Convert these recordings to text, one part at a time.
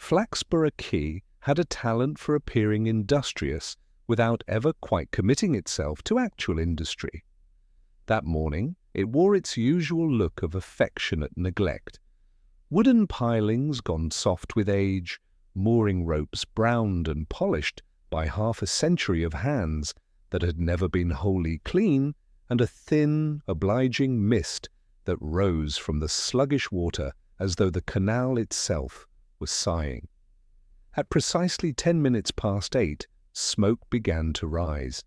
Flaxborough Quay had a talent for appearing industrious without ever quite committing itself to actual industry. That morning it wore its usual look of affectionate neglect. Wooden pilings gone soft with age, mooring ropes browned and polished by half a century of hands that had never been wholly clean, and a thin, obliging mist that rose from the sluggish water as though the canal itself was sighing. At precisely 10 minutes past 8, smoke began to rise.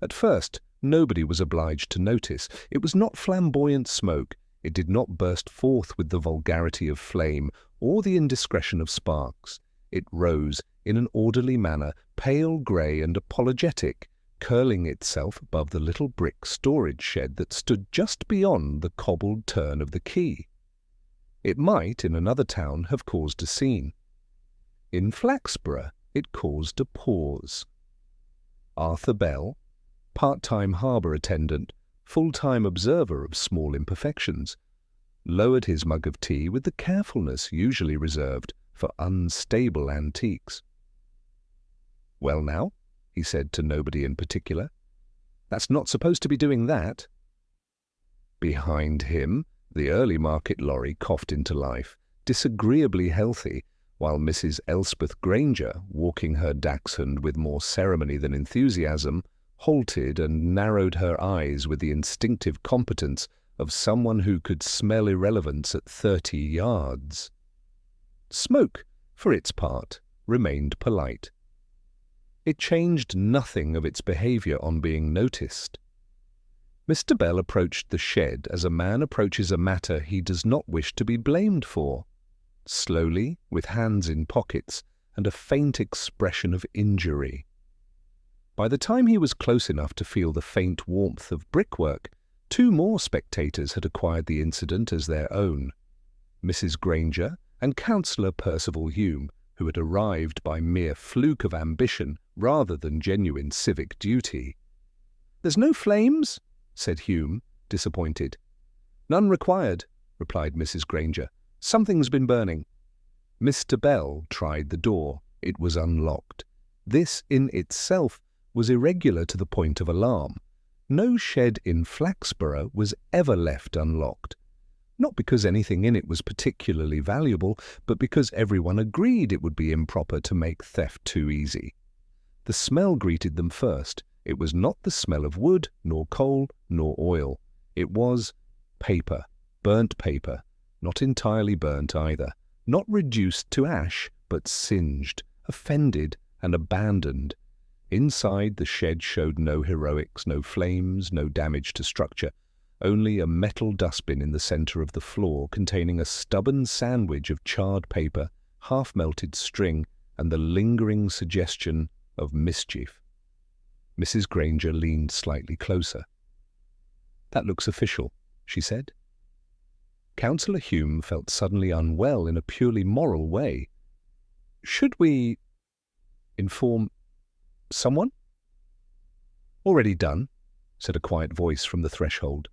At first, nobody was obliged to notice. It was not flamboyant smoke. It did not burst forth with the vulgarity of flame or the indiscretion of sparks. It rose in an orderly manner, pale grey and apologetic, curling itself above the little brick storage shed that stood just beyond the cobbled turn of the quay. It might, in another town, have caused a scene. In Flaxborough, it caused a pause. Arthur Bell, part-time harbour attendant, full-time observer of small imperfections, lowered his mug of tea with the carefulness usually reserved for unstable antiques. "Well now," he said to nobody in particular, "that's not supposed to be doing that." Behind him, the early market lorry coughed into life, disagreeably healthy, while Mrs. Elspeth Granger, walking her dachshund with more ceremony than enthusiasm, halted and narrowed her eyes with the instinctive competence of someone who could smell irrelevance at 30 yards. Smoke, for its part, remained polite. It changed nothing of its behaviour on being noticed. Mr. Bell approached the shed as a man approaches a matter he does not wish to be blamed for, slowly, with hands in pockets and a faint expression of injury. By the time he was close enough to feel the faint warmth of brickwork, 2 more spectators had acquired the incident as their own, Mrs. Granger and Councillor Percival Hume, who had arrived by mere fluke of ambition rather than genuine civic duty. "There's no flames?" said Hume, disappointed. "None required," replied Mrs. Granger. "Something's been burning." Mr. Bell tried the door. It was unlocked. This in itself was irregular to the point of alarm. No shed in Flaxborough was ever left unlocked. Not because anything in it was particularly valuable, but because everyone agreed it would be improper to make theft too easy. The smell greeted them first. It was not the smell of wood, nor coal, nor oil. It was paper, burnt paper, not entirely burnt either, not reduced to ash, but singed, offended, and abandoned. Inside, the shed showed no heroics, no flames, no damage to structure, only a metal dustbin in the centre of the floor containing a stubborn sandwich of charred paper, half-melted string, and the lingering suggestion of mischief. Mrs. Granger leaned slightly closer. "That looks official," she said. Councillor Hume felt suddenly unwell in a purely moral way. "Should we inform someone?" "Already done," said a quiet voice from the threshold.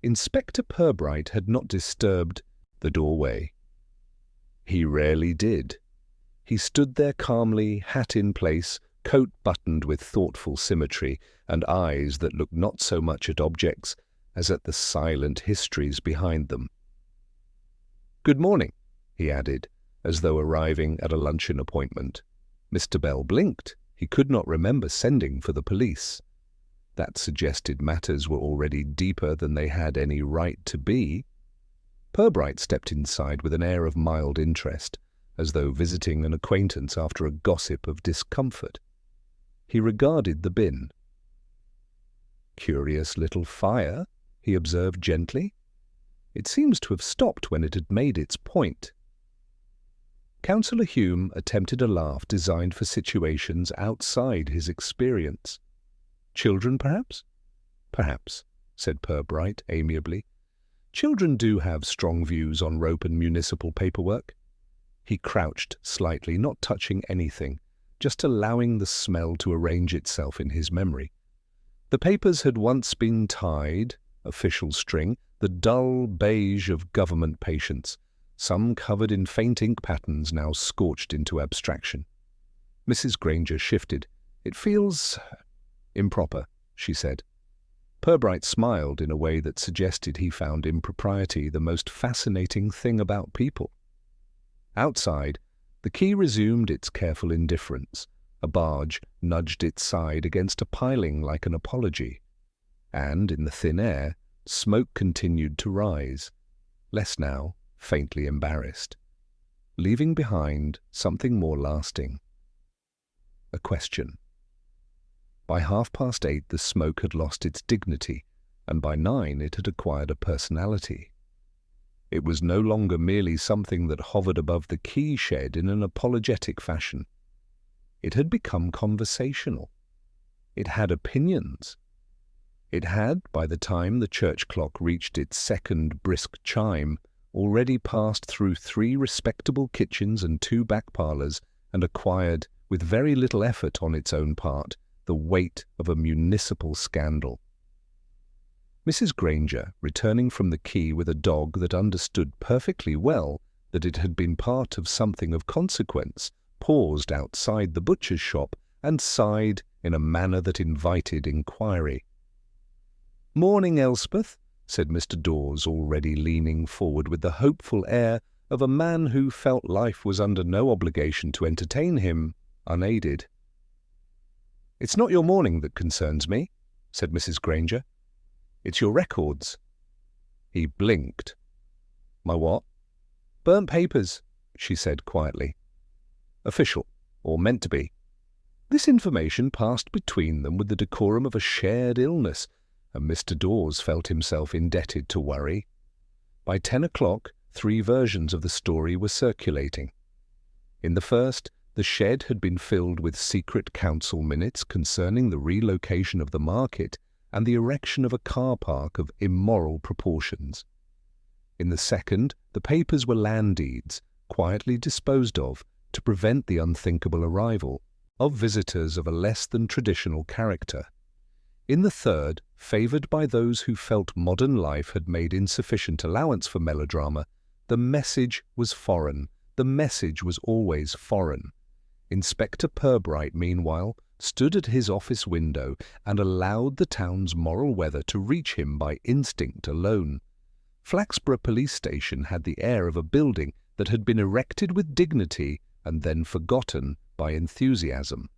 Inspector Purbright had not disturbed the doorway. He rarely did. He stood there calmly, hat in place, coat buttoned with thoughtful symmetry, and eyes that looked not so much at objects as at the silent histories behind them. "Good morning," he added, as though arriving at a luncheon appointment. Mr. Bell blinked. He could not remember sending for the police. That suggested matters were already deeper than they had any right to be. Purbright stepped inside with an air of mild interest, as though visiting an acquaintance after a gossip of discomfort. He regarded the bin. "Curious little fire," he observed gently. "It seems to have stopped when it had made its point." Councillor Hume attempted a laugh designed for situations outside his experience. "Children, perhaps?" "Perhaps," said Purbright amiably. "Children do have strong views on rope and municipal paperwork." He crouched slightly, not touching anything, just allowing the smell to arrange itself in his memory. The papers had once been tied, official string, the dull beige of government patience, some covered in faint ink patterns now scorched into abstraction. Mrs. Granger shifted. "It feels improper," she said. Purbright smiled in a way that suggested he found impropriety the most fascinating thing about people. Outside, the quay resumed its careful indifference. A barge nudged its side against a piling like an apology. And, in the thin air, smoke continued to rise, less now, faintly embarrassed, leaving behind something more lasting. A question. By 8:30 the smoke had lost its dignity, and by 9 it had acquired a personality. It was no longer merely something that hovered above the quay shed in an apologetic fashion. It had become conversational. It had opinions. It had, by the time the church clock reached its second brisk chime, already passed through 3 respectable kitchens and 2 back parlours, and acquired, with very little effort on its own part, the weight of a municipal scandal. Mrs. Granger, returning from the quay with a dog that understood perfectly well that it had been part of something of consequence, paused outside the butcher's shop and sighed in a manner that invited inquiry. "Morning, Elspeth," said Mr. Dawes, already leaning forward with the hopeful air of a man who felt life was under no obligation to entertain him unaided. "It's not your morning that concerns me," said Mrs. Granger. "It's your records." He blinked. "My what?" "Burnt papers," she said quietly. "Official, or meant to be." This information passed between them with the decorum of a shared illness, and Mr. Dawes felt himself indebted to worry. By 10 o'clock, 3 versions of the story were circulating. In the first, the shed had been filled with secret council minutes concerning the relocation of the market and the erection of a car park of immoral proportions. In the second, the papers were land deeds, quietly disposed of, to prevent the unthinkable arrival of visitors of a less than traditional character. In the third, favoured by those who felt modern life had made insufficient allowance for melodrama, the message was foreign. The message was always foreign. Inspector Purbright, meanwhile, stood at his office window and allowed the town's moral weather to reach him by instinct alone. Flaxborough Police Station had the air of a building that had been erected with dignity and then forgotten by enthusiasm.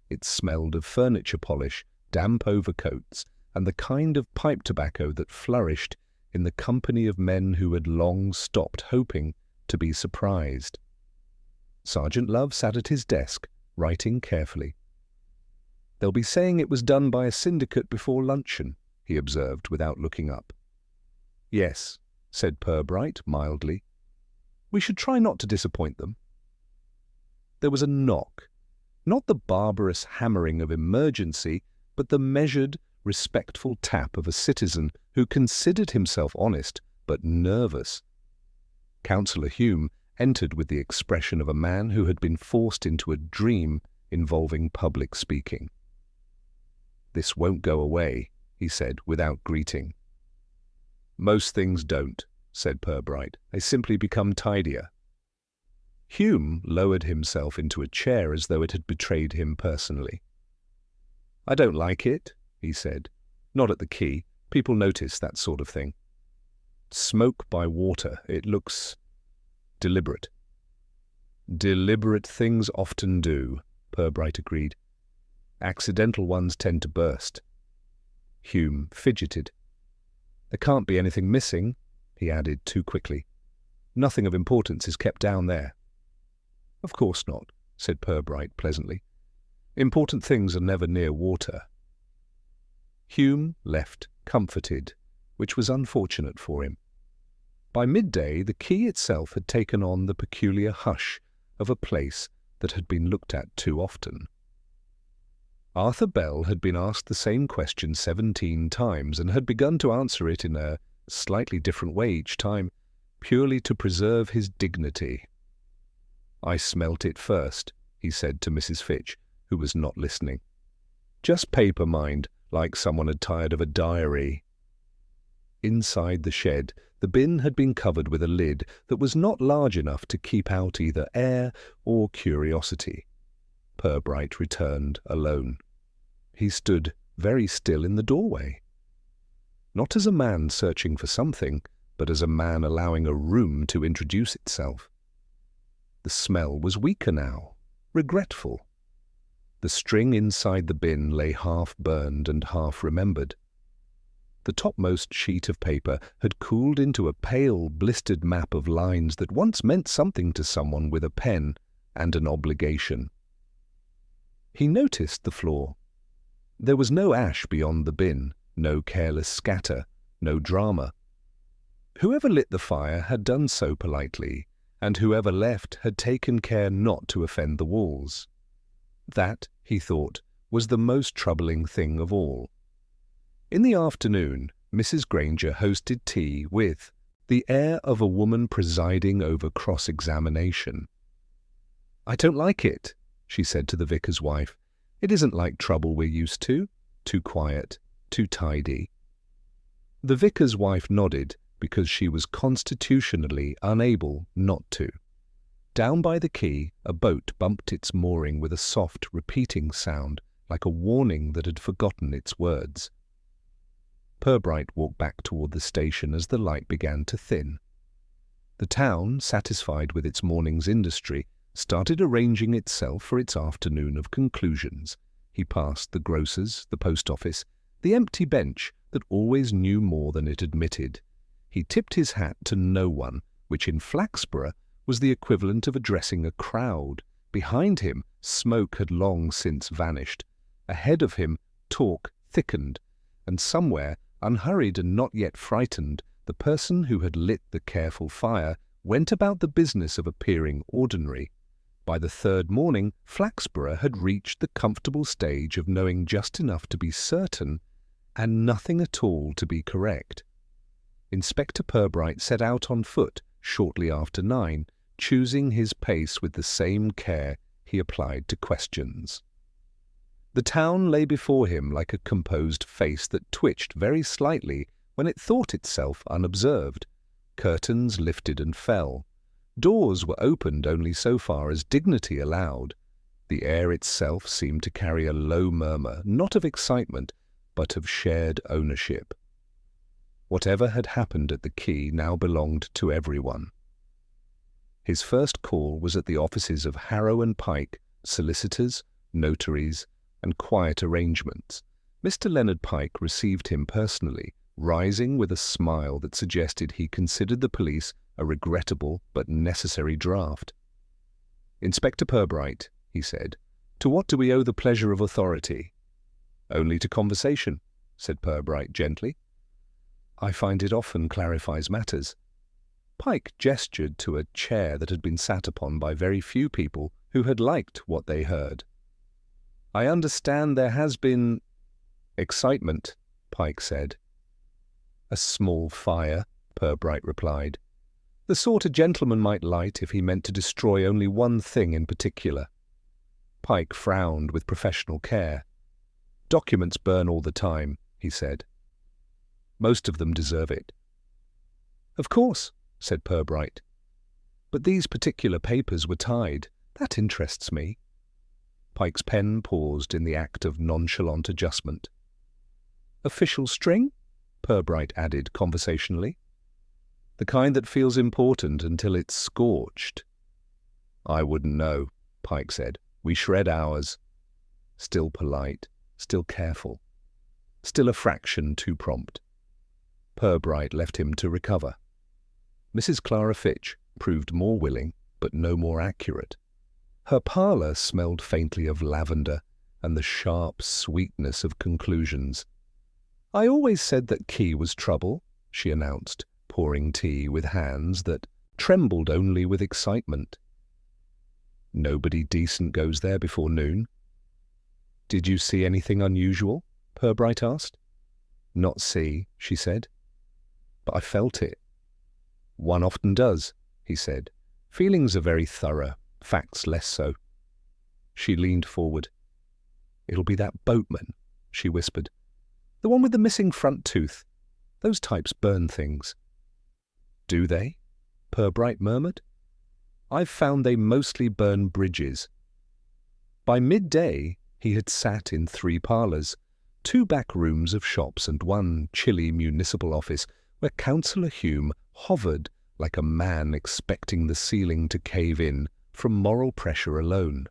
It smelled of furniture polish, damp overcoats, and the kind of pipe tobacco that flourished in the company of men who had long stopped hoping to be surprised. Sergeant Love sat at his desk, writing carefully. "They'll be saying it was done by a syndicate before luncheon," he observed without looking up. "Yes," said Purbright mildly. "We should try not to disappoint them." There was a knock, not the barbarous hammering of emergency, but the measured, respectful tap of a citizen who considered himself honest but nervous. Councillor Hume entered with the expression of a man who had been forced into a dream involving public speaking. "This won't go away," he said without greeting. "Most things don't," said Purbright. "They simply become tidier." Hume lowered himself into a chair as though it had betrayed him personally. "I don't like it," he said. "Not at the quay. People notice that sort of thing. Smoke by water. It looks deliberate." "Deliberate things often do," Purbright agreed. "Accidental ones tend to burst." Hume fidgeted. "There can't be anything missing," he added too quickly. "Nothing of importance is kept down there." "Of course not," said Purbright pleasantly. "Important things are never near water." Hume left comforted, which was unfortunate for him. By midday, the quay itself had taken on the peculiar hush of a place that had been looked at too often. Arthur Bell had been asked the same question 17 times and had begun to answer it in a slightly different way each time, purely to preserve his dignity. "I smelt it first," he said to Mrs. Fitch, who was not listening. "Just paper, mind, like someone had tired of a diary." Inside the shed, the bin had been covered with a lid that was not large enough to keep out either air or curiosity. Purbright returned alone. He stood very still in the doorway. Not as a man searching for something, but as a man allowing a room to introduce itself. The smell was weaker now, regretful. The string inside the bin lay half-burned and half-remembered. The topmost sheet of paper had cooled into a pale, blistered map of lines that once meant something to someone with a pen and an obligation. He noticed the floor. There was no ash beyond the bin, no careless scatter, no drama. Whoever lit the fire had done so politely, and whoever left had taken care not to offend the walls. That, he thought, was the most troubling thing of all. In the afternoon, Mrs. Granger hosted tea with the air of a woman presiding over cross-examination. "I don't like it," she said to the vicar's wife. "It isn't like trouble we're used to. Too quiet, too tidy." The vicar's wife nodded because she was constitutionally unable not to. Down by the quay, a boat bumped its mooring with a soft, repeating sound, like a warning that had forgotten its words. Purbright walked back toward the station as the light began to thin. The town, satisfied with its morning's industry, started arranging itself for its afternoon of conclusions. He passed the grocer's, the post office, the empty bench that always knew more than it admitted. He tipped his hat to no one, which in Flaxborough was the equivalent of addressing a crowd. Behind him, smoke had long since vanished. Ahead of him, talk thickened, and somewhere, unhurried and not yet frightened, the person who had lit the careful fire went about the business of appearing ordinary. By the third morning, Flaxborough had reached the comfortable stage of knowing just enough to be certain and nothing at all to be correct. Inspector Purbright set out on foot shortly after 9, choosing his pace with the same care he applied to questions. The town lay before him like a composed face that twitched very slightly when it thought itself unobserved. Curtains lifted and fell. Doors were opened only so far as dignity allowed. The air itself seemed to carry a low murmur, not of excitement, but of shared ownership. Whatever had happened at the quay now belonged to everyone. His first call was at the offices of Harrow and Pike, solicitors, notaries, and quiet arrangements. Mr. Leonard Pike received him personally, rising with a smile that suggested he considered the police a regrettable but necessary draft. "Inspector Purbright," he said, "to what do we owe the pleasure of authority?" "Only to conversation," said Purbright gently. "I find it often clarifies matters." Pike gestured to a chair that had been sat upon by very few people who had liked what they heard. "I understand there has been excitement," Pike said. "A small fire," Purbright replied. "The sort a gentleman might light if he meant to destroy only one thing in particular." Pike frowned with professional care. "Documents burn all the time," he said. "Most of them deserve it." "Of course," said Purbright. "But these particular papers were tied. That interests me." Pike's pen paused in the act of nonchalant adjustment. "Official string?" Purbright added conversationally. "The kind that feels important until it's scorched." "I wouldn't know," Pike said. "We shred ours." Still polite, still careful, still a fraction too prompt. Purbright left him to recover. Mrs. Clara Fitch proved more willing, but no more accurate. Her parlour smelled faintly of lavender and the sharp sweetness of conclusions. "I always said that Quay was trouble," she announced, pouring tea with hands that trembled only with excitement. "Nobody decent goes there before noon." "Did you see anything unusual?" Purbright asked. "Not see," she said. "But I felt it." "One often does," he said. "Feelings are very thorough, facts less so." She leaned forward. "It'll be that boatman," she whispered. "The one with the missing front tooth. Those types burn things." Do they? Purbright murmured. I've found they mostly burn bridges. By midday, he had sat in 3 parlours, 2 back rooms of shops and 1 chilly municipal office where Councillor Hume hovered like a man expecting the ceiling to cave in from moral pressure alone.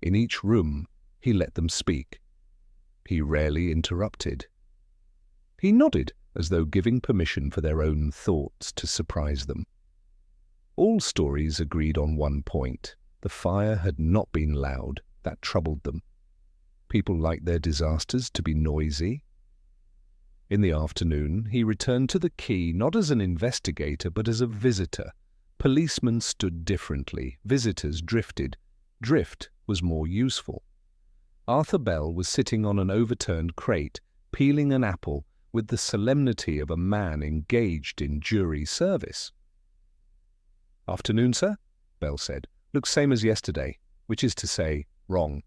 In each room, he let them speak. He rarely interrupted. He nodded as though giving permission for their own thoughts to surprise them. All stories agreed on one point. The fire had not been loud. That troubled them. People liked their disasters to be noisy. In the afternoon, he returned to the quay not as an investigator but as a visitor. Policemen stood differently. Visitors drifted. Drift was more useful. Arthur Bell was sitting on an overturned crate, peeling an apple with the solemnity of a man engaged in jury service. "Afternoon, sir," Bell said. "Looks same as yesterday, which is to say, wrong."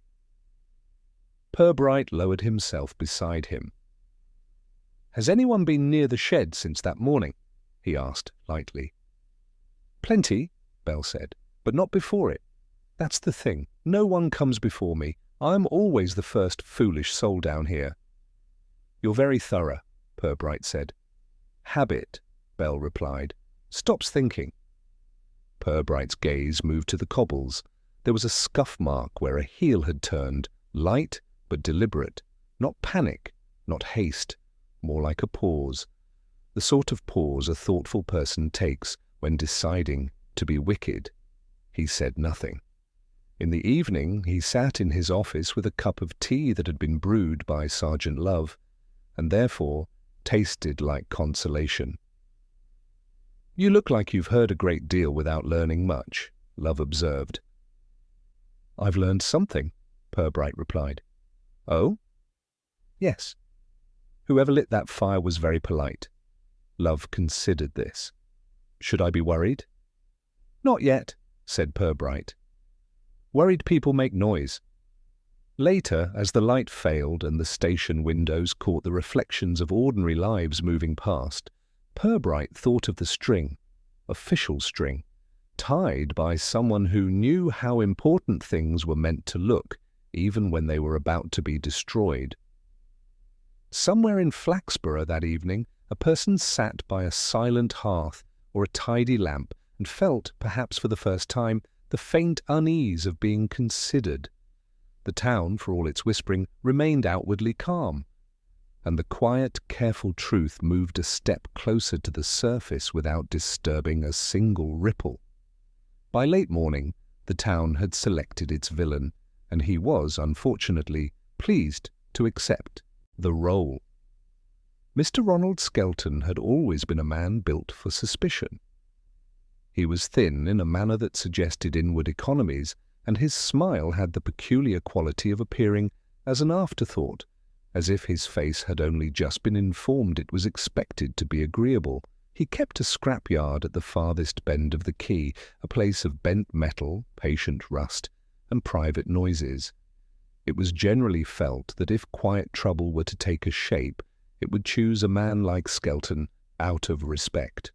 Purbright lowered himself beside him. "Has anyone been near the shed since that morning?" he asked lightly. "Plenty," Bell said, "but not before it. That's the thing. No one comes before me. I'm always the first foolish soul down here." "You're very thorough," Purbright said. "Habit," Bell replied. "Stops thinking." Purbright's gaze moved to the cobbles. There was a scuff mark where a heel had turned, light but deliberate. Not panic, not haste, more like a pause. The sort of pause a thoughtful person takes when deciding to be wicked. He said nothing. In the evening he sat in his office with a cup of tea that had been brewed by Sergeant Love, and therefore tasted like consolation. "You look like you've heard a great deal without learning much," Love observed. "I've learned something," Purbright replied. "Oh?" "Yes. Whoever lit that fire was very polite." Love considered this. "Should I be worried?" "Not yet," said Purbright. "Worried people make noise." Later, as the light failed and the station windows caught the reflections of ordinary lives moving past, Purbright thought of the string, official string, tied by someone who knew how important things were meant to look, even when they were about to be destroyed. Somewhere in Flaxborough that evening, a person sat by a silent hearth or a tidy lamp and felt, perhaps for the first time, the faint unease of being considered. The town, for all its whispering, remained outwardly calm, and the quiet, careful truth moved a step closer to the surface without disturbing a single ripple. By late morning, the town had selected its villain, and he was, unfortunately, pleased to accept the role. Mr. Ronald Skelton had always been a man built for suspicion. He was thin in a manner that suggested inward economies, and his smile had the peculiar quality of appearing as an afterthought, as if his face had only just been informed it was expected to be agreeable. He kept a scrapyard at the farthest bend of the quay, a place of bent metal, patient rust, and private noises. It was generally felt that if quiet trouble were to take a shape, it would choose a man like Skelton out of respect.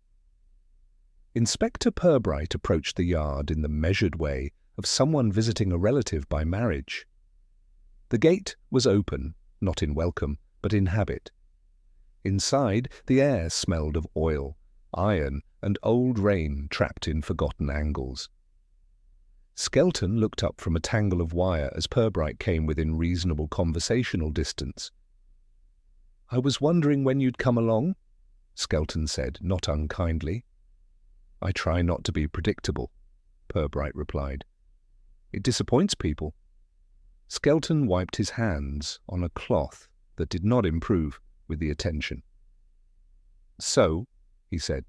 Inspector Purbright approached the yard in the measured way of someone visiting a relative by marriage. The gate was open, not in welcome, but in habit. Inside, the air smelled of oil, iron, and old rain trapped in forgotten angles. Skelton looked up from a tangle of wire as Purbright came within reasonable conversational distance. "I was wondering when you'd come along," Skelton said, not unkindly. "I try not to be predictable," Purbright replied. "It disappoints people." Skelton wiped his hands on a cloth that did not improve with the attention. "So," he said,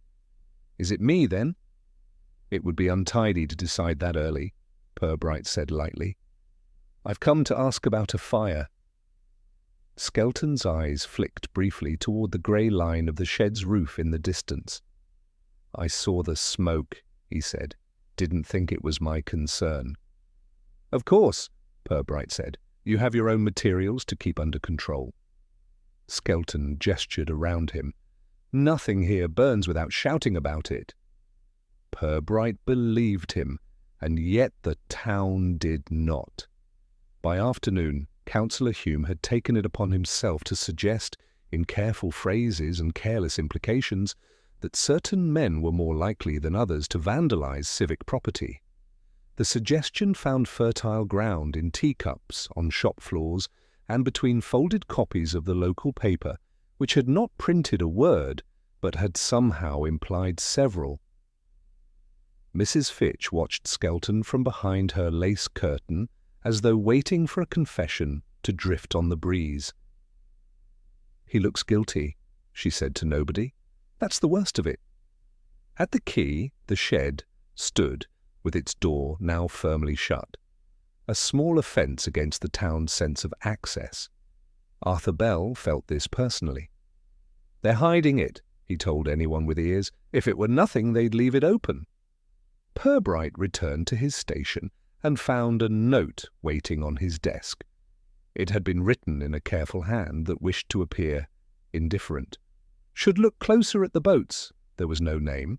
"is it me, then?" "It would be untidy to decide that early," Purbright said lightly. "I've come to ask about a fire." Skelton's eyes flicked briefly toward the grey line of the shed's roof in the distance. "I saw the smoke," he said. "Didn't think it was my concern." "Of course," Purbright said. "You have your own materials to keep under control." Skelton gestured around him. Nothing here burns without shouting about it." Purbright believed him, and yet the town did not. By afternoon, Councillor Hume had taken it upon himself to suggest, in careful phrases and careless implications, that certain men were more likely than others to vandalize civic property. The suggestion found fertile ground in teacups, on shop floors, and between folded copies of the local paper, which had not printed a word, but had somehow implied several. Mrs. Fitch watched Skelton from behind her lace curtain, as though waiting for a confession to drift on the breeze. "He looks guilty," she said to nobody. "That's the worst of it." At the quay, the shed stood, with its door now firmly shut, a small offence against the town's sense of access. Arthur Bell felt this personally. "They're hiding it," he told anyone with ears. "If it were nothing, they'd leave it open." Purbright returned to his station and found a note waiting on his desk. It had been written in a careful hand that wished to appear indifferent. "Should look closer at the boats." There was no name.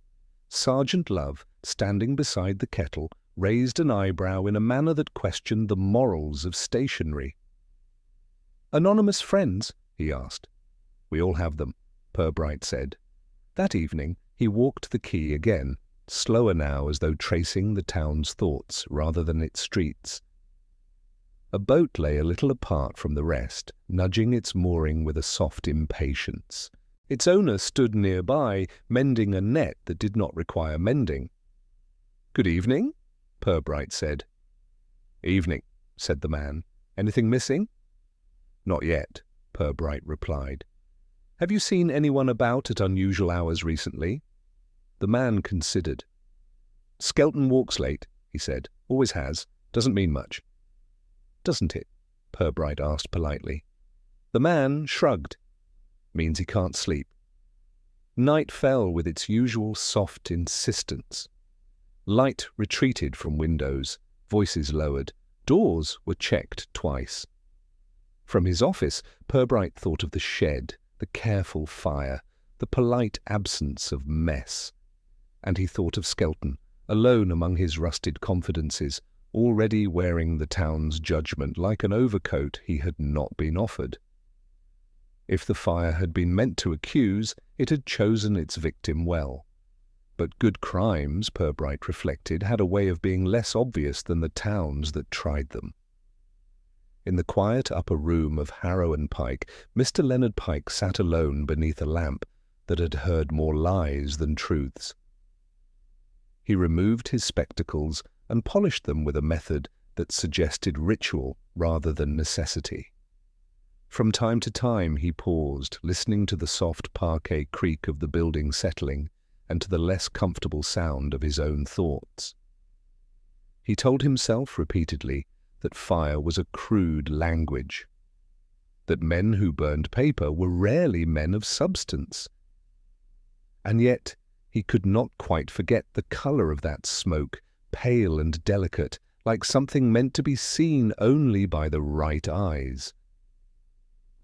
Sergeant Love, standing beside the kettle, raised an eyebrow in a manner that questioned the morals of stationery. "Anonymous friends?" he asked. "We all have them," Purbright said. That evening he walked the quay again, slower now as though tracing the town's thoughts rather than its streets. A boat lay a little apart from the rest, nudging its mooring with a soft impatience. Its owner stood nearby, mending a net that did not require mending. "Good evening," Purbright said. "Evening," said the man. "Anything missing?" "Not yet," Purbright replied. "Have you seen anyone about at unusual hours recently?" The man considered. "Skelton walks late," he said. "Always has. Doesn't mean much." "Doesn't it?" Purbright asked politely. The man shrugged. "Means he can't sleep." Night fell with its usual soft insistence. Light retreated from windows, voices lowered, doors were checked twice. From his office, Purbright thought of the shed, the careful fire, the polite absence of mess. And he thought of Skelton, alone among his rusted confidences, already wearing the town's judgment like an overcoat he had not been offered. If the fire had been meant to accuse, it had chosen its victim well. But good crimes, Purbright reflected, had a way of being less obvious than the towns that tried them. In the quiet upper room of Harrow and Pike, Mr. Leonard Pike sat alone beneath a lamp that had heard more lies than truths. He removed his spectacles and polished them with a method that suggested ritual rather than necessity. From time to time he paused, listening to the soft parquet creak of the building settling and to the less comfortable sound of his own thoughts. He told himself repeatedly that fire was a crude language, that men who burned paper were rarely men of substance. And yet he could not quite forget the colour of that smoke, pale and delicate, like something meant to be seen only by the right eyes.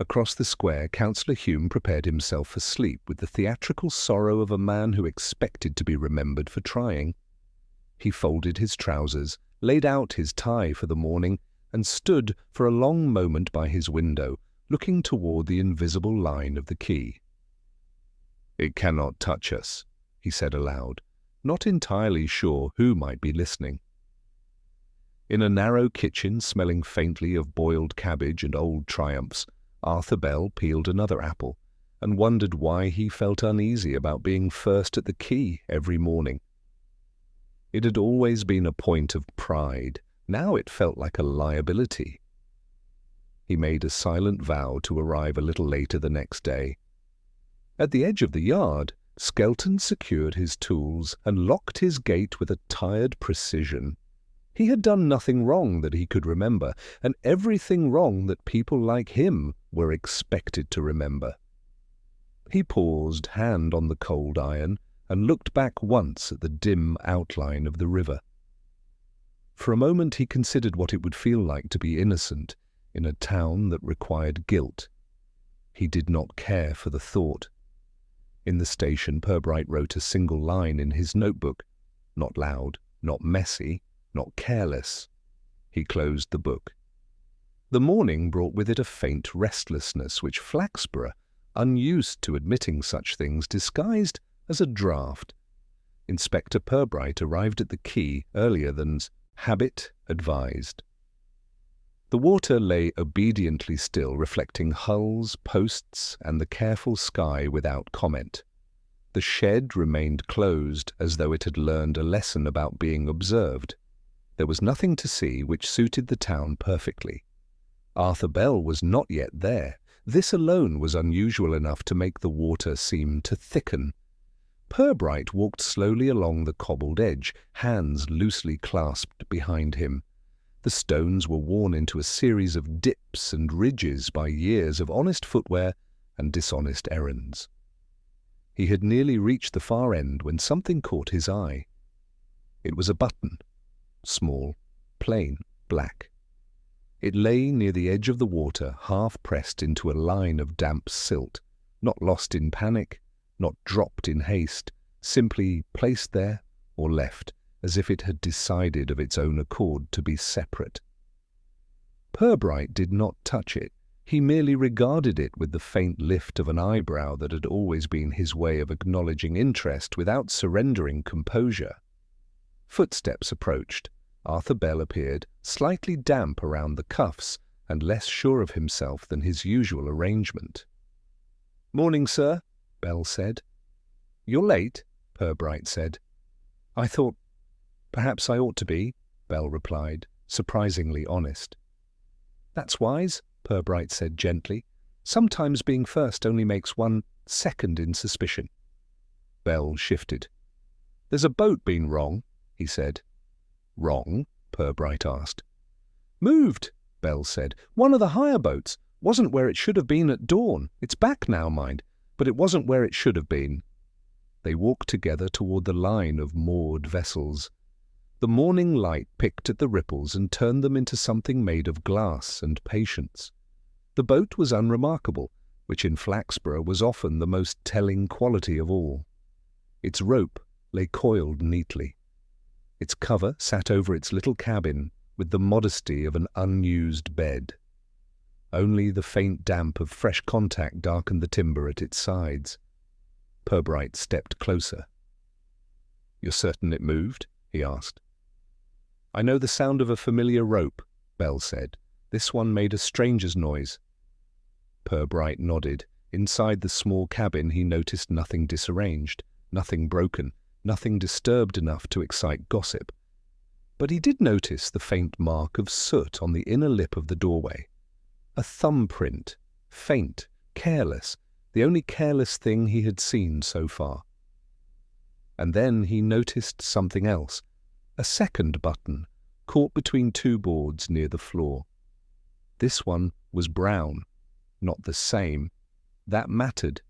Across the square, Councillor Hume prepared himself for sleep with the theatrical sorrow of a man who expected to be remembered for trying. He folded his trousers, laid out his tie for the morning, and stood for a long moment by his window, looking toward the invisible line of the quay. "It cannot touch us," he said aloud, not entirely sure who might be listening. In a narrow kitchen smelling faintly of boiled cabbage and old triumphs, Arthur Bell peeled another apple and wondered why he felt uneasy about being first at the quay every morning. It had always been a point of pride. Now it felt like a liability. He made a silent vow to arrive a little later the next day. At the edge of the yard, Skelton secured his tools and locked his gate with a tired precision. He had done nothing wrong that he could remember, and everything wrong that people like him were expected to remember. He paused, hand on the cold iron, and looked back once at the dim outline of the river. For a moment he considered what it would feel like to be innocent in a town that required guilt. He did not care for the thought. In the station, Purbright wrote a single line in his notebook. Not loud, not messy, not careless. He closed the book. The morning brought with it a faint restlessness which Flaxborough, unused to admitting such things, disguised as a draught. Inspector Purbright arrived at the quay earlier than habit advised. The water lay obediently still, reflecting hulls, posts, and the careful sky without comment. The shed remained closed as though it had learned a lesson about being observed. There was nothing to see, which suited the town perfectly. Arthur Bell was not yet there. This alone was unusual enough to make the water seem to thicken. Purbright walked slowly along the cobbled edge, hands loosely clasped behind him. The stones were worn into a series of dips and ridges by years of honest footwear and dishonest errands. He had nearly reached the far end when something caught his eye. It was a button, small, plain, black. It lay near the edge of the water, half pressed into a line of damp silt, not lost in panic, not dropped in haste, simply placed there or left, as if it had decided of its own accord to be separate. Purbright did not touch it. He merely regarded it with the faint lift of an eyebrow that had always been his way of acknowledging interest without surrendering composure. Footsteps approached. Arthur Bell appeared, slightly damp around the cuffs and less sure of himself than his usual arrangement. "Morning, sir," Bell said. "You're late," Purbright said. "I thought perhaps I ought to be," Bell replied, surprisingly honest. "That's wise," Purbright said gently. "Sometimes being first only makes one second in suspicion." Bell shifted. "There's a boat been wrong," he said. "Wrong?" Purbright asked. "Moved," Bell said. "One of the hire boats. Wasn't where it should have been at dawn. It's back now, mind, but it wasn't where it should have been." They walked together toward the line of moored vessels. The morning light picked at the ripples and turned them into something made of glass and patience. The boat was unremarkable, which in Flaxborough was often the most telling quality of all. Its rope lay coiled neatly. Its cover sat over its little cabin with the modesty of an unused bed. Only the faint damp of fresh contact darkened the timber at its sides. Purbright stepped closer. "You're certain it moved?" he asked. "I know the sound of a familiar rope," Bell said. "This one made a stranger's noise." Purbright nodded. Inside the small cabin he noticed nothing disarranged, nothing broken, nothing disturbed enough to excite gossip. But he did notice the faint mark of soot on the inner lip of the doorway. A thumbprint, faint, careless, the only careless thing he had seen so far. And then he noticed something else, a second button, caught between two boards near the floor. This one was brown, not the same. That mattered.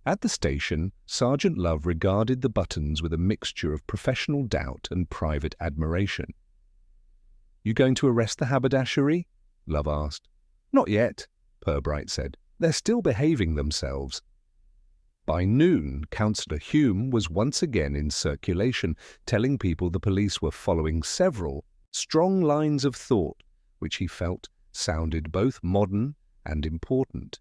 At the station, Sergeant Love regarded the buttons with a mixture of professional doubt and private admiration. "You going to arrest the haberdashery?" Love asked. "Not yet," Purbright said. "They're still behaving themselves." By noon, Councillor Hume was once again in circulation, telling people the police were following several strong lines of thought, which he felt sounded both modern and important.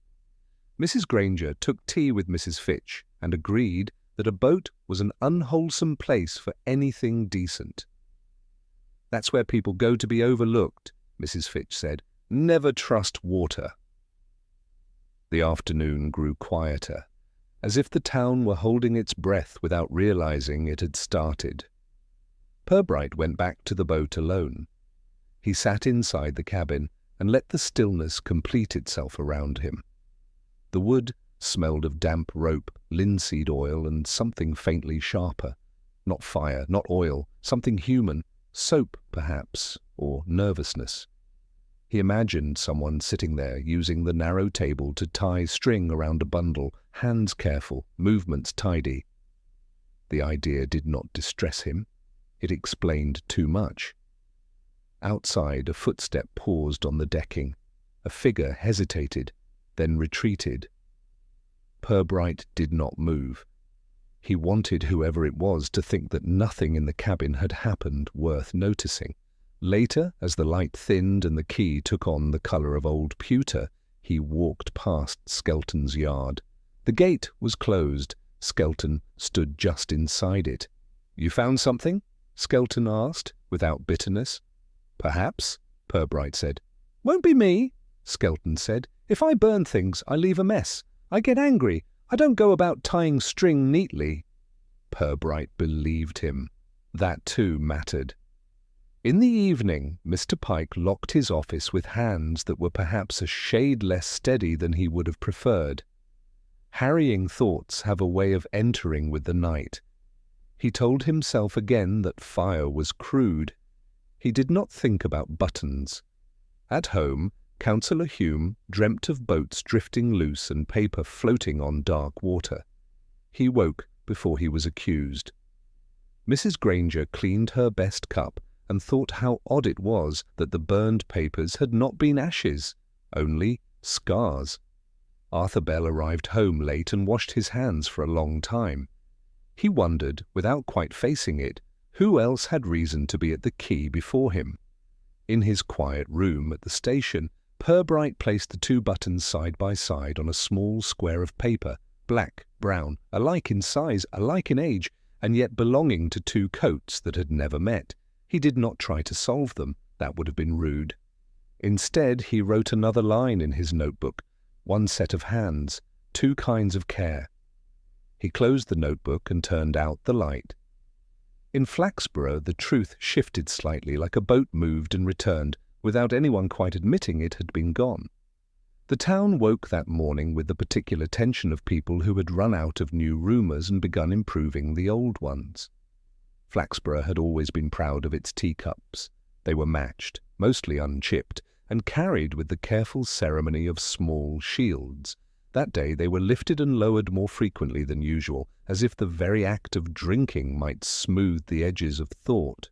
Mrs. Granger took tea with Mrs. Fitch and agreed that a boat was an unwholesome place for anything decent. "That's where people go to be overlooked," Mrs. Fitch said. "Never trust water." The afternoon grew quieter, as if the town were holding its breath without realizing it had started. Purbright went back to the boat alone. He sat inside the cabin and let the stillness complete itself around him. The wood smelled of damp rope, linseed oil, and something faintly sharper. Not fire, not oil, something human, soap perhaps, or nervousness. He imagined someone sitting there using the narrow table to tie string around a bundle, hands careful, movements tidy. The idea did not distress him. It explained too much. Outside, a footstep paused on the decking. A figure hesitated, then retreated. Purbright did not move. He wanted whoever it was to think that nothing in the cabin had happened worth noticing. Later, as the light thinned and the quay took on the colour of old pewter, he walked past Skelton's yard. The gate was closed. Skelton stood just inside it. "You found something?" Skelton asked, without bitterness. "Perhaps," Purbright said. "Won't be me," Skelton said. "If I burn things, I leave a mess. I get angry. I don't go about tying string neatly." Purbright believed him. That too mattered. In the evening, Mr. Pike locked his office with hands that were perhaps a shade less steady than he would have preferred. Harrying thoughts have a way of entering with the night. He told himself again that fire was crude. He did not think about buttons. At home, Councillor Hume dreamt of boats drifting loose and paper floating on dark water. He woke before he was accused. Mrs. Granger cleaned her best cup and thought how odd it was that the burned papers had not been ashes, only scars. Arthur Bell arrived home late and washed his hands for a long time. He wondered, without quite facing it, who else had reason to be at the quay before him. In his quiet room at the station, Purbright placed the two buttons side by side on a small square of paper, black, brown, alike in size, alike in age, and yet belonging to two coats that had never met. He did not try to solve them. That would have been rude. Instead, he wrote another line in his notebook, one set of hands, two kinds of care. He closed the notebook and turned out the light. In Flaxborough, the truth shifted slightly, like a boat moved and returned, without anyone quite admitting it had been gone. The town woke that morning with the particular tension of people who had run out of new rumours and begun improving the old ones. Flaxborough had always been proud of its teacups. They were matched, mostly unchipped, and carried with the careful ceremony of small shields. That day they were lifted and lowered more frequently than usual, as if the very act of drinking might smooth the edges of thought.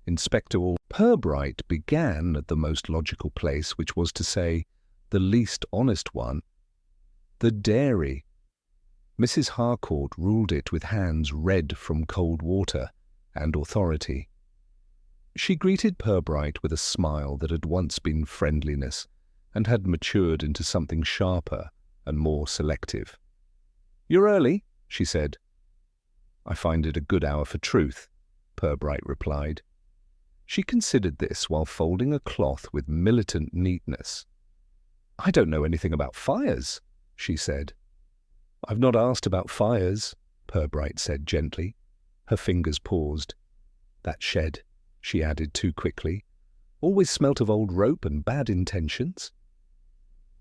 Inspector Purbright began at the most logical place, which was to say, the least honest one, the dairy. Mrs. Harcourt ruled it with hands red from cold water and authority. She greeted Purbright with a smile that had once been friendliness and had matured into something sharper and more selective. "You're early," she said. "I find it a good hour for truth," Purbright replied. She considered this while folding a cloth with militant neatness. "I don't know anything about fires," she said. "I've not asked about fires," Purbright said gently. Her fingers paused. "That shed," she added too quickly, "always smelt of old rope and bad intentions."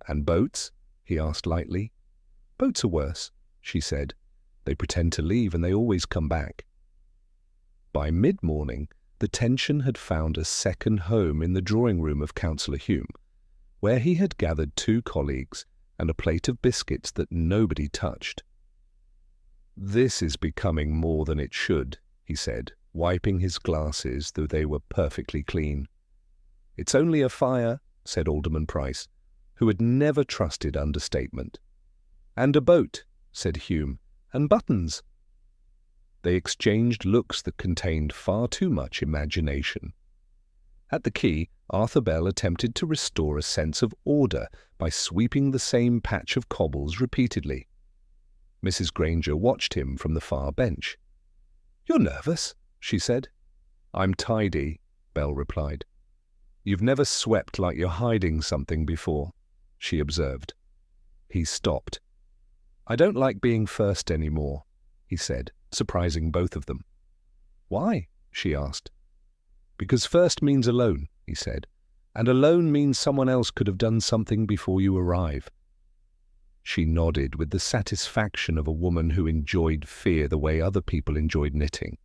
"And boats?" he asked lightly. "Boats are worse," she said. "They pretend to leave and they always come back." By mid-morning, the tension had found a second home in the drawing-room of Councillor Hume, where he had gathered two colleagues and a plate of biscuits that nobody touched. "This is becoming more than it should," he said, wiping his glasses, though they were perfectly clean. "It's only a fire," said Alderman Price, who had never trusted understatement. "And a boat," said Hume, "and buttons." They exchanged looks that contained far too much imagination. At the quay, Arthur Bell attempted to restore a sense of order by sweeping the same patch of cobbles repeatedly. Mrs. Granger watched him from the far bench. "You're nervous," she said. "I'm tidy," Bell replied. "You've never swept like you're hiding something before," she observed. He stopped. "I don't like being first anymore," he said, surprising both of them. "Why?" she asked. "Because first means alone," he said, "and alone means someone else could have done something before you arrive." She nodded with the satisfaction of a woman who enjoyed fear the way other people enjoyed knitting.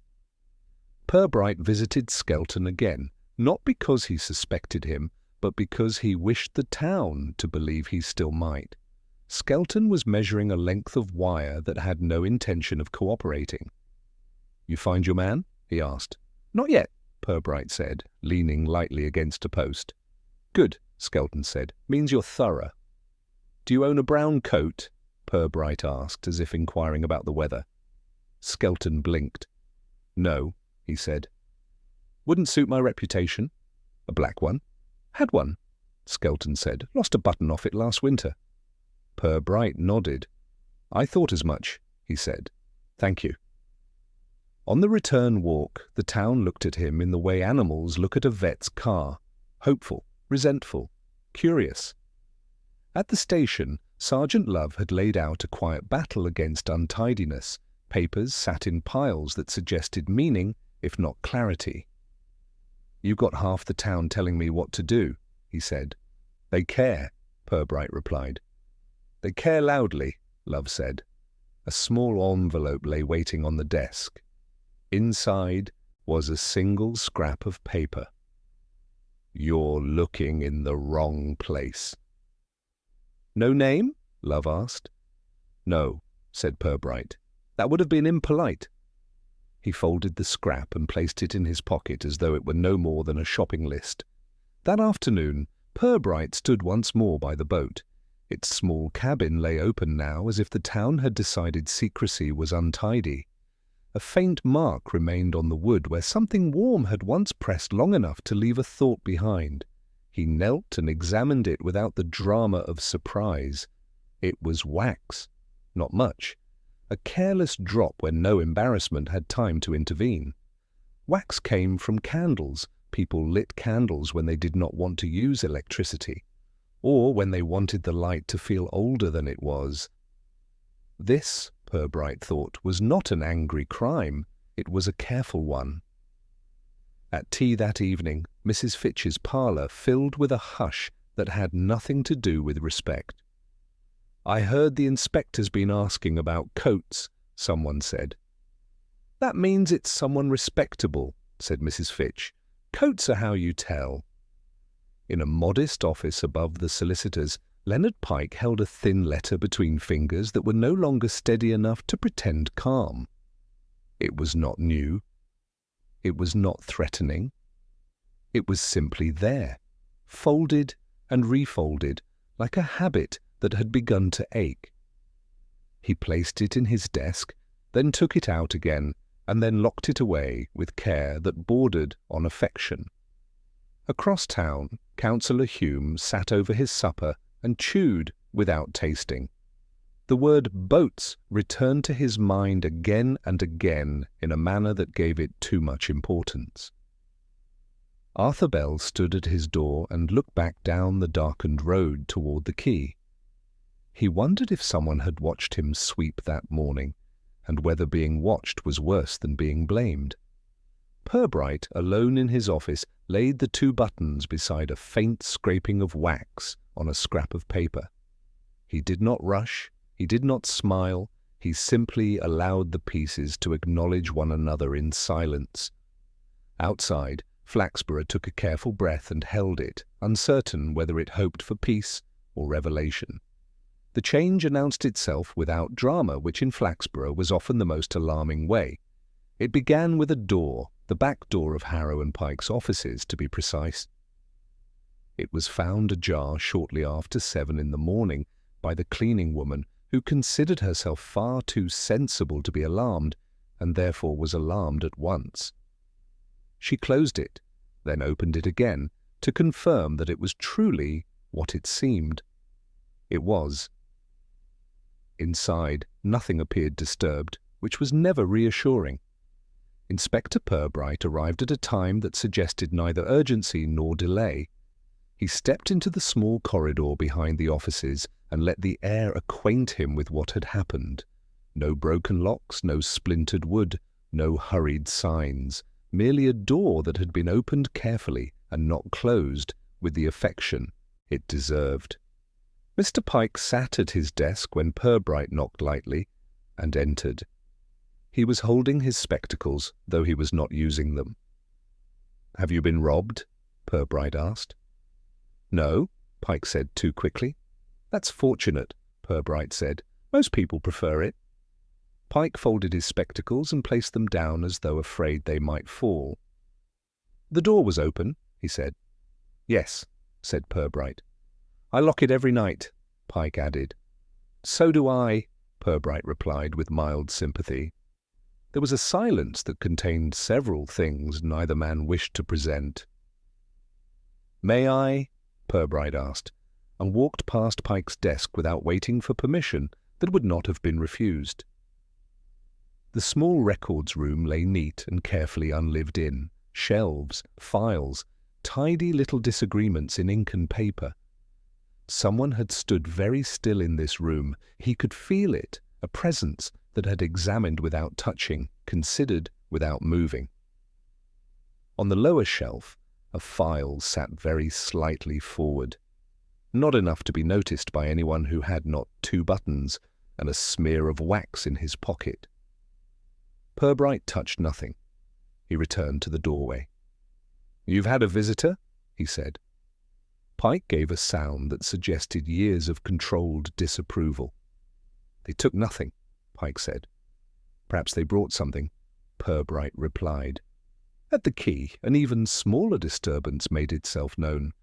Purbright visited Skelton again, not because he suspected him, but because he wished the town to believe he still might. Skelton was measuring a length of wire that had no intention of cooperating. "You find your man?" he asked. "Not yet," Purbright said, leaning lightly against a post. "Good," Skelton said. "Means you're thorough." "Do you own a brown coat?" Purbright asked, as if inquiring about the weather. Skelton blinked. No, he said. Wouldn't suit my reputation. A black one? Had one, Skelton said. Lost a button off it last winter. Purbright nodded. I thought as much, he said. Thank you. On the return walk, the town looked at him in the way animals look at a vet's car, hopeful, resentful, curious. At the station, Sergeant Love had laid out a quiet battle against untidiness. Papers sat in piles that suggested meaning, if not clarity. You got half the town telling me what to do, he said. They care, Purbright replied. They care loudly, Love said. A small envelope lay waiting on the desk. Inside was a single scrap of paper. You're looking in the wrong place. No name? Love asked. No, said Purbright. That would have been impolite. He folded the scrap and placed it in his pocket as though it were no more than a shopping list. That afternoon, Purbright stood once more by the boat. Its small cabin lay open now, as if the town had decided secrecy was untidy. A faint mark remained on the wood where something warm had once pressed long enough to leave a thought behind. He knelt and examined it without the drama of surprise. It was wax. Not much. A careless drop when no embarrassment had time to intervene. Wax came from candles. People lit candles when they did not want to use electricity, or when they wanted the light to feel older than it was. This, Purbright thought, was not an angry crime. It was a careful one. At tea that evening, Mrs. Fitch's parlour filled with a hush that had nothing to do with respect. I heard the inspector's been asking about coats, someone said. That means it's someone respectable, said Mrs. Fitch. Coats are how you tell. In a modest office above the solicitors, Leonard Pike held a thin letter between fingers that were no longer steady enough to pretend calm. It was not new. It was not threatening. It was simply there, folded and refolded, like a habit that had begun to ache. He placed it in his desk, then took it out again, and then locked it away with care that bordered on affection. Across town, Councillor Hume sat over his supper and chewed without tasting. The word boats returned to his mind again and again in a manner that gave it too much importance. Arthur Bell stood at his door and looked back down the darkened road toward the quay. He wondered if someone had watched him sweep that morning, and whether being watched was worse than being blamed. Purbright, alone in his office, laid the 2 buttons beside a faint scraping of wax on a scrap of paper. He did not rush, he did not smile, he simply allowed the pieces to acknowledge one another in silence. Outside, Flaxborough took a careful breath and held it, uncertain whether it hoped for peace or revelation. The change announced itself without drama, which in Flaxborough was often the most alarming way. It began with a door, the back door of Harrow and Pike's offices, to be precise. It was found ajar shortly after 7 in the morning by the cleaning woman, who considered herself far too sensible to be alarmed, and therefore was alarmed at once. She closed it, then opened it again, to confirm that it was truly what it seemed. It was. Inside, nothing appeared disturbed, which was never reassuring. Inspector Purbright arrived at a time that suggested neither urgency nor delay. He stepped into the small corridor behind the offices and let the air acquaint him with what had happened. No broken locks, no splintered wood, no hurried signs, merely a door that had been opened carefully and not closed with the affection it deserved. Mr. Pike sat at his desk when Purbright knocked lightly and entered. He was holding his spectacles, though he was not using them. "Have you been robbed?" Purbright asked. "No," Pike said too quickly. "That's fortunate," Purbright said. "Most people prefer it." Pike folded his spectacles and placed them down as though afraid they might fall. "The door was open," he said. "Yes," said Purbright. "I lock it every night," Pike added. So do I, Purbright replied with mild sympathy. There was a silence that contained several things neither man wished to present. May I? Purbright asked, and walked past Pike's desk without waiting for permission that would not have been refused. The small records room lay neat and carefully unlived in, shelves, files, tidy little disagreements in ink and paper. Someone had stood very still in this room. He could feel it, a presence that had examined without touching, considered without moving. On the lower shelf, a file sat very slightly forward, not enough to be noticed by anyone who had not 2 buttons and a smear of wax in his pocket. Purbright touched nothing. He returned to the doorway. "You've had a visitor?" he said. Pike gave a sound that suggested years of controlled disapproval. "They took nothing," Pike said. "Perhaps they brought something," Purbright replied. At the quay, an even smaller disturbance made itself known.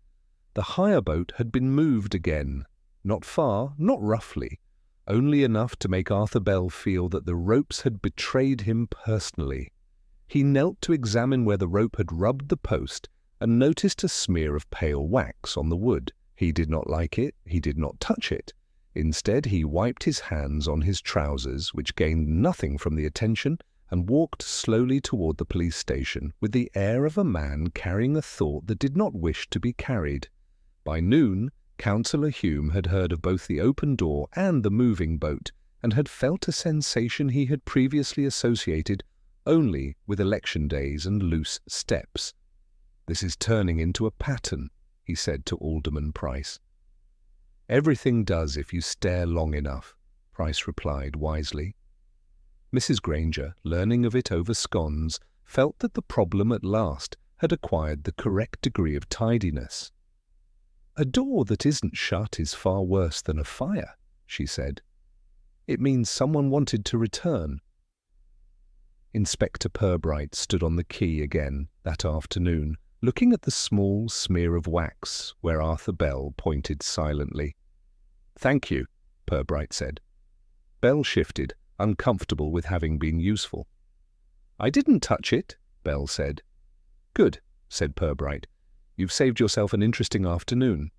The hire boat had been moved again, not far, not roughly, only enough to make Arthur Bell feel that the ropes had betrayed him personally. He knelt to examine where the rope had rubbed the post and noticed a smear of pale wax on the wood. He did not like it, he did not touch it. Instead, he wiped his hands on his trousers, which gained nothing from the attention, and walked slowly toward the police station with the air of a man carrying a thought that did not wish to be carried. By noon, Councillor Hume had heard of both the open door and the moving boat, and had felt a sensation he had previously associated only with election days and loose steps. "This is turning into a pattern," he said to Alderman Price. "Everything does if you stare long enough," Price replied wisely. Mrs. Granger, learning of it over scones, felt that the problem at last had acquired the correct degree of tidiness. "A door that isn't shut is far worse than a fire," she said. "It means someone wanted to return." Inspector Purbright stood on the quay again that afternoon, looking at the small smear of wax where Arthur Bell pointed silently. "Thank you," Purbright said. Bell shifted, uncomfortable with having been useful. "I didn't touch it," Bell said. "Good," said Purbright. "You've saved yourself an interesting afternoon."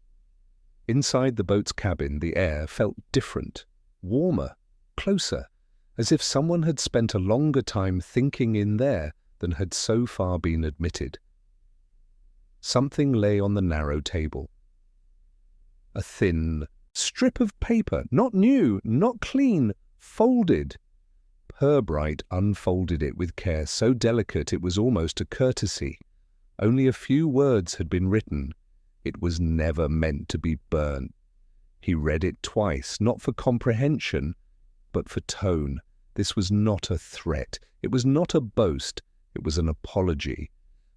Inside the boat's cabin, the air felt different, warmer, closer, as if someone had spent a longer time thinking in there than had so far been admitted. Something lay on the narrow table. A thin strip of paper, not new, not clean, folded. Purbright unfolded it with care so delicate it was almost a courtesy. Only a few words had been written. It was never meant to be burnt. He read it twice, not for comprehension, but for tone. This was not a threat. It was not a boast. It was an apology.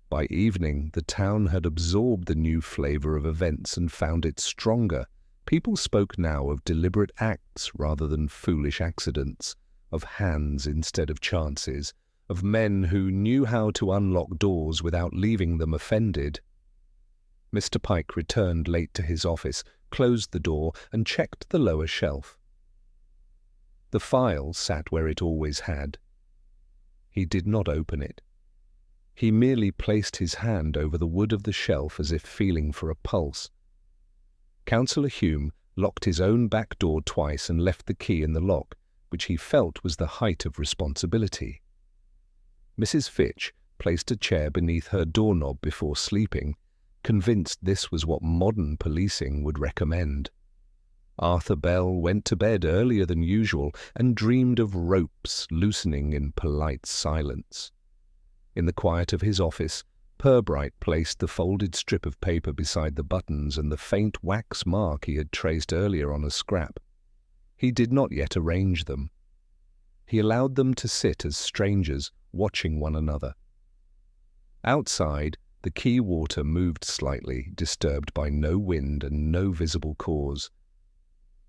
By evening, the town had absorbed the new flavor of events and found it stronger. People spoke now of deliberate acts rather than foolish accidents, of hands instead of chances, of men who knew how to unlock doors without leaving them offended. Mr. Pike returned late to his office, closed the door, and checked the lower shelf. The file sat where it always had. He did not open it. He merely placed his hand over the wood of the shelf as if feeling for a pulse. Councillor Hume locked his own back door twice and left the key in the lock, which he felt was the height of responsibility. Mrs. Fitch placed a chair beneath her doorknob before sleeping, convinced this was what modern policing would recommend. Arthur Bell went to bed earlier than usual and dreamed of ropes loosening in polite silence. In the quiet of his office, Purbright placed the folded strip of paper beside the buttons and the faint wax mark he had traced earlier on a scrap. He did not yet arrange them. He allowed them to sit as strangers, watching one another. Outside, the quay water moved slightly, disturbed by no wind and no visible cause.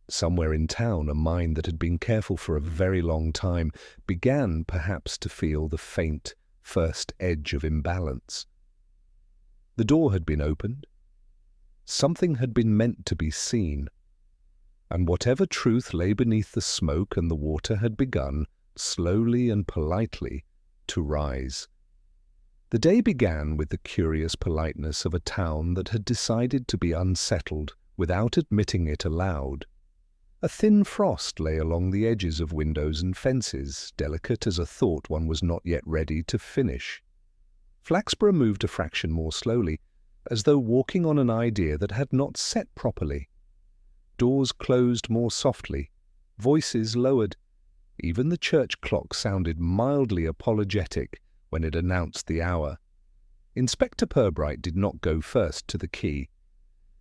Somewhere in town, a mind that had been careful for a very long time began perhaps to feel the faint first edge of imbalance. The door had been opened. Something had been meant to be seen. and whatever truth lay beneath the smoke and the water had begun, slowly and politely, to rise. The day began with the curious politeness of a town that had decided to be unsettled without admitting it aloud. A thin frost lay along the edges of windows and fences, delicate as a thought one was not yet ready to finish. Flaxborough moved a fraction more slowly, as though walking on an idea that had not set properly. Doors closed more softly, voices lowered. Even the church clock sounded mildly apologetic when it announced the hour. Inspector Purbright did not go first to the quay.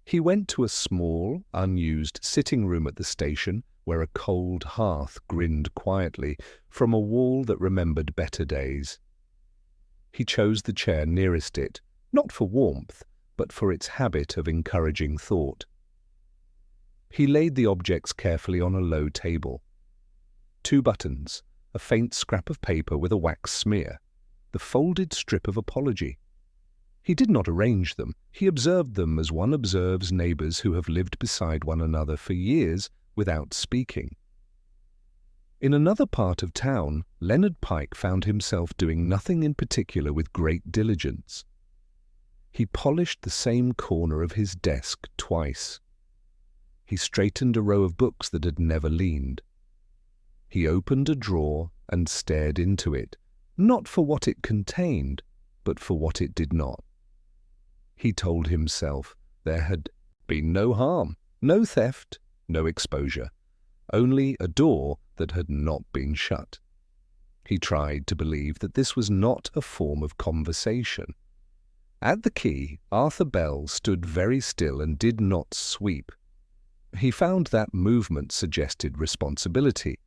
He went to a small, unused sitting room at the station where a cold hearth grinned quietly from a wall that remembered better days. He chose the chair nearest it, not for warmth, but for its habit of encouraging thought. He laid the objects carefully on a low table. 2 buttons, a faint scrap of paper with a wax smear, the folded strip of apology. He did not arrange them. He observed them as one observes neighbours who have lived beside one another for years without speaking. In another part of town, Leonard Pike found himself doing nothing in particular with great diligence. He polished the same corner of his desk twice. He straightened a row of books that had never leaned. He opened a drawer and stared into it, not for what it contained, but for what it did not. He told himself there had been no harm, no theft, no exposure, only a door that had not been shut. He tried to believe that this was not a form of conversation. At the quay, Arthur Bell stood very still and did not sweep. He found that movement suggested responsibility,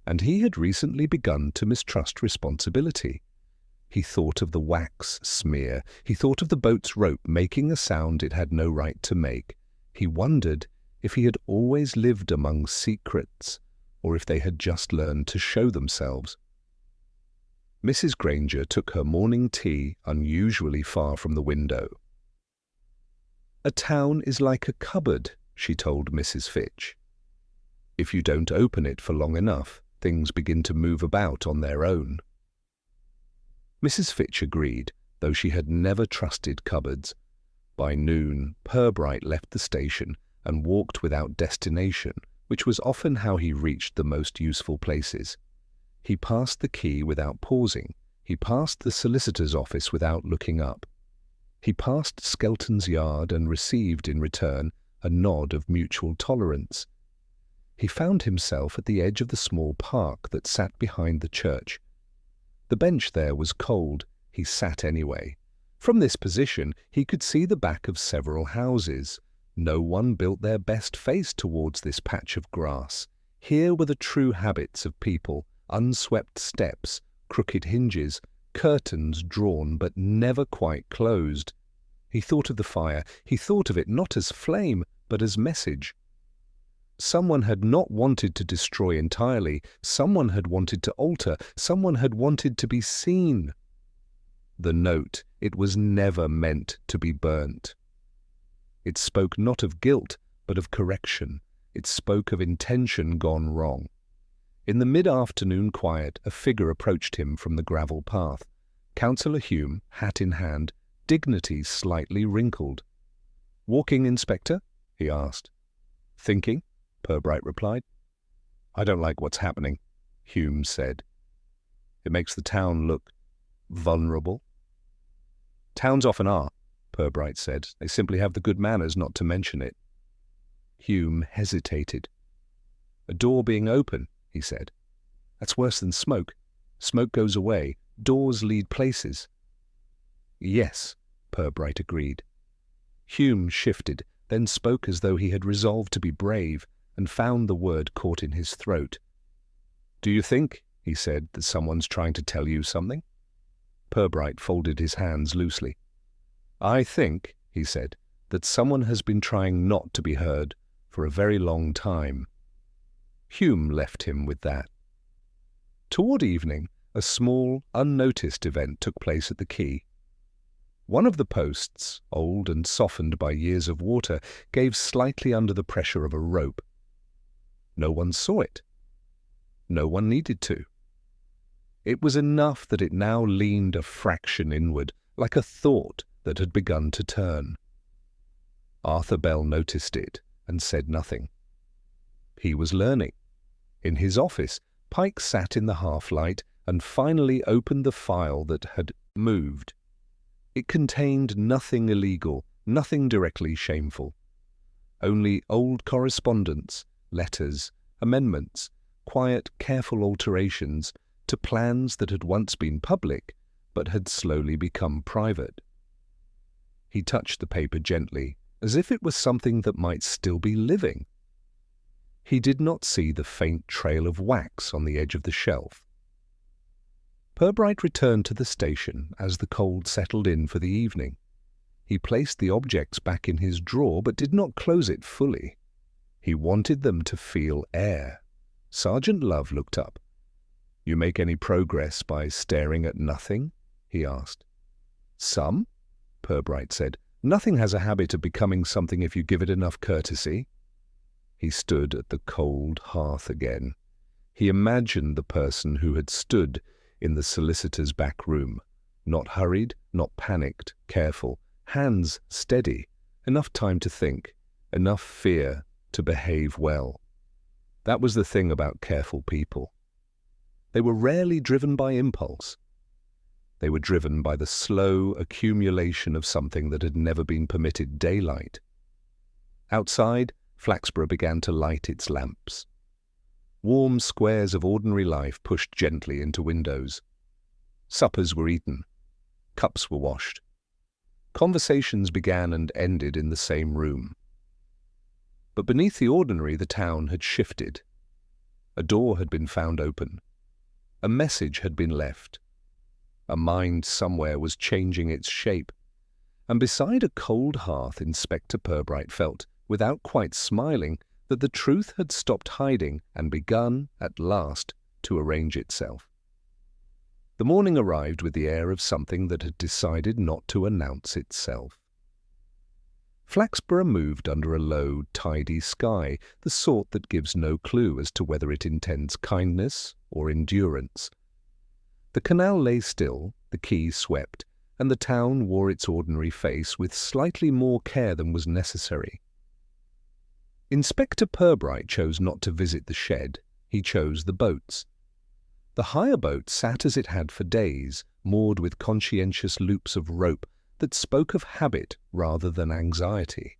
and he had recently begun to mistrust responsibility. He thought of the wax smear. He thought of the boat's rope making a sound it had no right to make. He wondered if he had always lived among secrets, or if they had just learned to show themselves. Mrs. Granger took her morning tea unusually far from the window. "A town is like a cupboard," she told Mrs. Fitch. "If you don't open it for long enough, things begin to move about on their own." Mrs. Fitch agreed, though she had never trusted cupboards. By noon, Purbright left the station and walked without destination, which was often how he reached the most useful places. He passed the quay without pausing. He passed the solicitor's office without looking up. He passed Skelton's yard and received in return a nod of mutual tolerance. He found himself at the edge of the small park that sat behind the church. The bench there was cold. He sat anyway. From this position, he could see the back of several houses. No one built their best face towards this patch of grass. Here were the true habits of people: unswept steps, crooked hinges, curtains drawn but never quite closed. He thought of the fire. He thought of it not as flame, but as message. Someone had not wanted to destroy entirely. Someone had wanted to alter. Someone had wanted to be seen. The note, it was never meant to be burnt. It spoke not of guilt, but of correction. It spoke of intention gone wrong. In the mid-afternoon quiet, a figure approached him from the gravel path. Councillor Hume, hat in hand, dignity slightly wrinkled. "Walking, Inspector?" he asked. "Thinking," Purbright replied. "I don't like what's happening," Hume said. "It makes the town look vulnerable." "Towns often are," Purbright said. "They simply have the good manners not to mention it." Hume hesitated. "A door being open," he said. "That's worse than smoke. Smoke goes away. Doors lead places." "Yes," Purbright agreed. Hume shifted, then spoke as though he had resolved to be brave, and found the word caught in his throat. "Do you think," he said, "that someone's trying to tell you something?" Purbright folded his hands loosely. "I think," he said, "that someone has been trying not to be heard for a very long time." Hume left him with that. Toward evening, a small, unnoticed event took place at the quay. One of the posts, old and softened by years of water, gave slightly under the pressure of a rope. No one saw it. No one needed to. It was enough that it now leaned a fraction inward, like a thought that had begun to turn. Arthur Bell noticed it and said nothing. He was learning. In his office, Pike sat in the half-light and finally opened the file that had moved. It contained nothing illegal, nothing directly shameful. Only old correspondence, letters, amendments, quiet, careful alterations to plans that had once been public but had slowly become private. He touched the paper gently, as if it was something that might still be living. He did not see the faint trail of wax on the edge of the shelf. Purbright returned to the station as the cold settled in for the evening. He placed the objects back in his drawer but did not close it fully. He wanted them to feel air. Sergeant Love looked up. "You make any progress by staring at nothing?" he asked. "Some," Purbright said. "Nothing has a habit of becoming something if you give it enough courtesy." He stood at the cold hearth again. He imagined the person who had stood in the solicitor's back room, not hurried, not panicked, careful, hands steady, enough time to think, enough fear to behave well. That was the thing about careful people. They were rarely driven by impulse. They were driven by the slow accumulation of something that had never been permitted daylight. Outside, Flaxborough began to light its lamps. Warm squares of ordinary life pushed gently into windows. Suppers were eaten. Cups were washed. Conversations began and ended in the same room. But beneath the ordinary, the town had shifted. A door had been found open. A message had been left. A mind somewhere was changing its shape. And beside a cold hearth, Inspector Purbright felt, without quite smiling, that the truth had stopped hiding and begun, at last, to arrange itself. The morning arrived with the air of something that had decided not to announce itself. Flaxborough moved under a low, tidy sky, the sort that gives no clue as to whether it intends kindness or endurance. The canal lay still, the quay swept, and the town wore its ordinary face with slightly more care than was necessary. Inspector Purbright chose not to visit the shed. He chose the boats. The hire boat sat as it had for days, moored with conscientious loops of rope that spoke of habit rather than anxiety.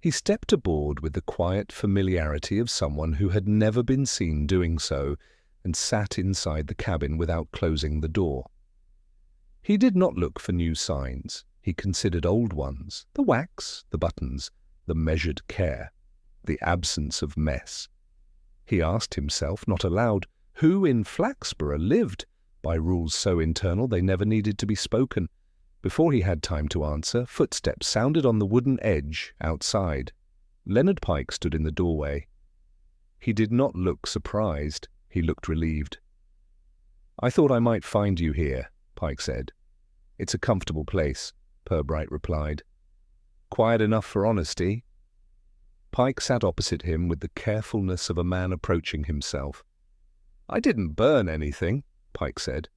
He stepped aboard with the quiet familiarity of someone who had never been seen doing so, and sat inside the cabin without closing the door. He did not look for new signs. He considered old ones, the wax, the buttons, the measured care, the absence of mess. He asked himself, not aloud, who in Flaxborough lived, by rules so internal they never needed to be spoken. Before he had time to answer, footsteps sounded on the wooden edge outside. Leonard Pike stood in the doorway. He did not look surprised. He looked relieved. "I thought I might find you here," Pike said. "It's a comfortable place," Purbright replied. "Quiet enough for honesty." Pike sat opposite him with the carefulness of a man approaching himself. "I didn't burn anything," Pike said.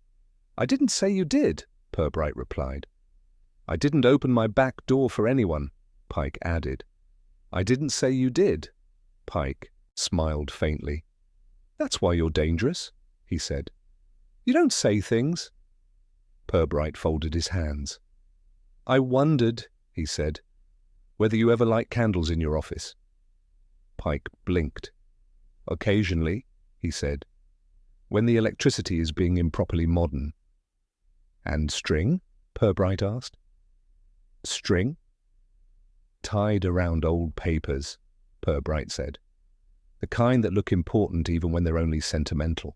"I didn't say you did," Purbright replied. "I didn't open my back door for anyone," Pike added. "I didn't say you did." Pike smiled faintly. "That's why you're dangerous," he said. "You don't say things." Purbright folded his hands. "I wondered," he said, "whether you ever light candles in your office." Pike blinked. "Occasionally," he said, "when the electricity is being improperly modern." "And string?" Purbright asked. "String?" "Tied around old papers," Purbright said. "The kind that look important even when they're only sentimental."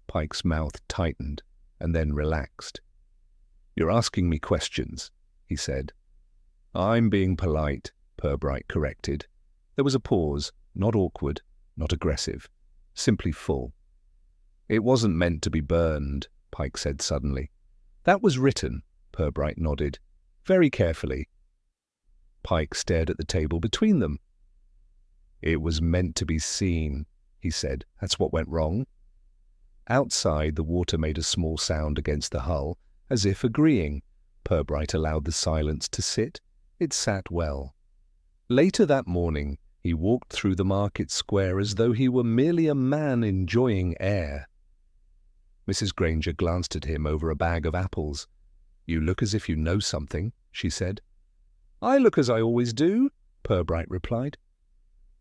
Pike's mouth tightened and then relaxed. "You're asking me questions," he said. "I'm being polite," Purbright corrected. There was a pause, not awkward, not aggressive, simply full. "It wasn't meant to be burned," Pike said suddenly. "That was written," Purbright nodded, "very carefully." Pike stared at the table between them. It was meant to be seen, he said. That's what went wrong. Outside, the water made a small sound against the hull, as if agreeing. Purbright allowed the silence to sit. It sat well. Later that morning, he walked through the market square as though he were merely a man enjoying air. Mrs. Granger glanced at him over a bag of apples. "You look as if you know something," she said. "I look as I always do," Purbright replied.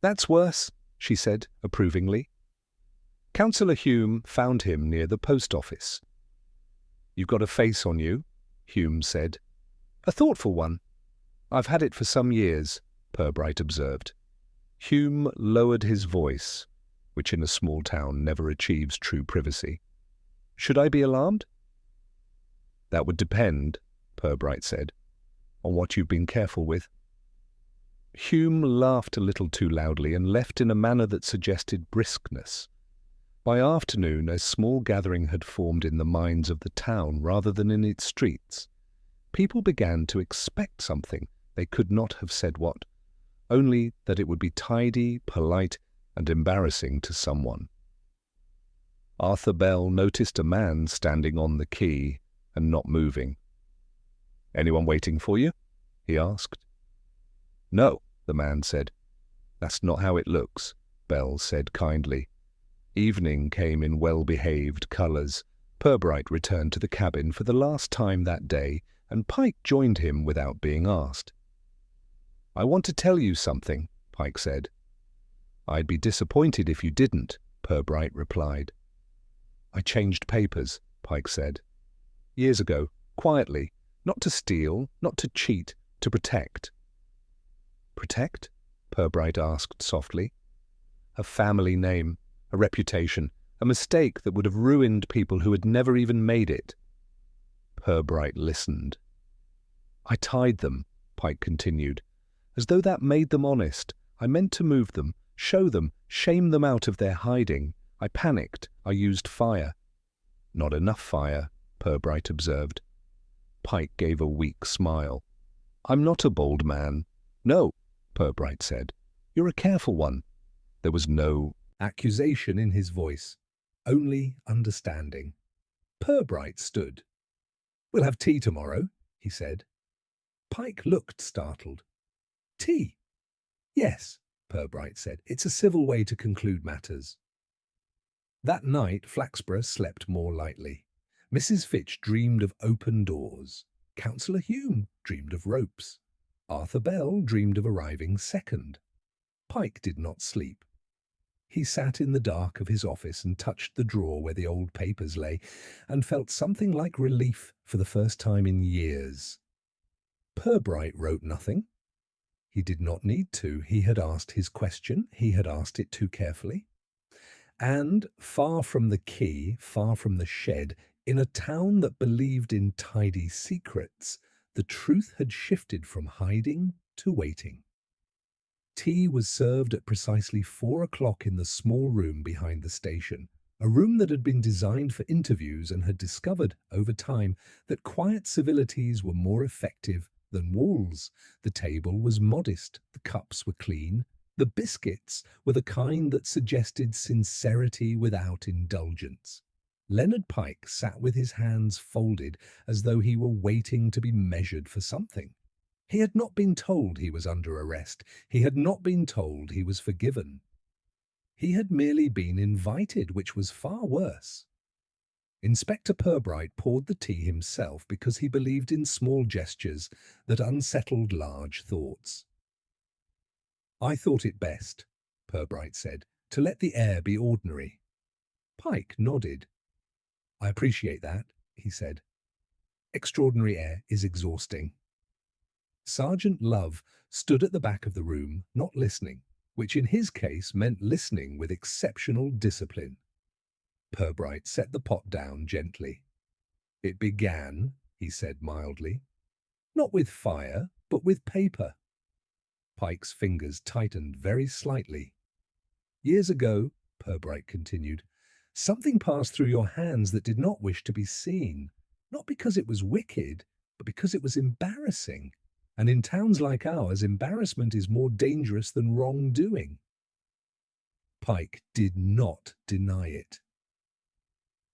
"That's worse," she said approvingly. Councillor Hume found him near the post office. "You've got a face on you," Hume said. "A thoughtful one." "I've had it for some years," Purbright observed. Hume lowered his voice, which in a small town never achieves true privacy. "Should I be alarmed?" "That would depend," Purbright said, "on what you've been careful with." Hume laughed a little too loudly and left in a manner that suggested briskness. By afternoon, a small gathering had formed in the minds of the town rather than in its streets. People began to expect something. They could not have said what, only that it would be tidy, polite, and embarrassing to someone. Arthur Bell noticed a man standing on the quay and not moving. "Anyone waiting for you?" he asked. "No," the man said. "That's not how it looks," Bell said kindly. Evening came in well-behaved colours. Purbright returned to the cabin for the last time that day, and Pike joined him without being asked. "I want to tell you something," Pike said. "I'd be disappointed if you didn't," Purbright replied. "I changed papers," Pike said. "Years ago, quietly, not to steal, not to cheat, to protect." "Protect?" Purbright asked softly. "A family name, a reputation, a mistake that would have ruined people who had never even made it." Purbright listened. "I tied them," Pike continued, "as though that made them honest. I meant to move them, show them, shame them out of their hiding. I panicked. I used fire." "Not enough fire," Purbright observed. Pike gave a weak smile. "I'm not a bold man." "No," Purbright said. "You're a careful one." There was no accusation in his voice, only understanding. Purbright stood. "We'll have tea tomorrow," he said. Pike looked startled. "Tea?" "Yes," Purbright said. "It's a civil way to conclude matters." That night, Flaxborough slept more lightly. Mrs. Fitch dreamed of open doors. Councillor Hume dreamed of ropes. Arthur Bell dreamed of arriving second. Pike did not sleep. He sat in the dark of his office and touched the drawer where the old papers lay, and felt something like relief for the first time in years. Purbright wrote nothing. He did not need to. He had asked his question. He had asked it too carefully. And far from the quay, far from the shed, in a town that believed in tidy secrets, the truth had shifted from hiding to waiting. Tea was served at precisely 4 o'clock in the small room behind the station, a room that had been designed for interviews and had discovered, over time, that quiet civilities were more effective than walls. The table was modest, the cups were clean, the biscuits were the kind that suggested sincerity without indulgence. Leonard Pike sat with his hands folded as though he were waiting to be measured for something. He had not been told he was under arrest. He had not been told he was forgiven. He had merely been invited, which was far worse. Inspector Purbright poured the tea himself because he believed in small gestures that unsettled large thoughts. "I thought it best," Purbright said, "to let the air be ordinary." Pike nodded. "I appreciate that," he said. "Extraordinary air is exhausting." Sergeant Love stood at the back of the room, not listening, which in his case meant listening with exceptional discipline. Purbright set the pot down gently. "It began," he said mildly, "not with fire, but with paper." Pike's fingers tightened very slightly. "Years ago," Purbright continued, "something passed through your hands that did not wish to be seen, not because it was wicked, but because it was embarrassing. And in towns like ours, embarrassment is more dangerous than wrongdoing. Pike did not deny it.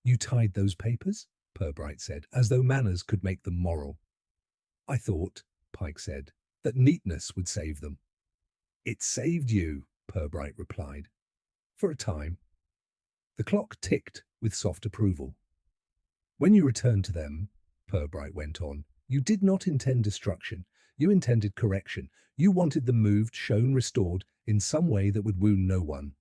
"You tied those papers?" Purbright said, as though manners could make them moral. "I thought," Pike said, "that neatness would save them." "It saved you," Purbright replied. "For a time." The clock ticked with soft approval. "When you returned to them," Purbright went on, "you did not intend destruction. You intended correction. You wanted them moved, shown, restored, in some way that would wound no one."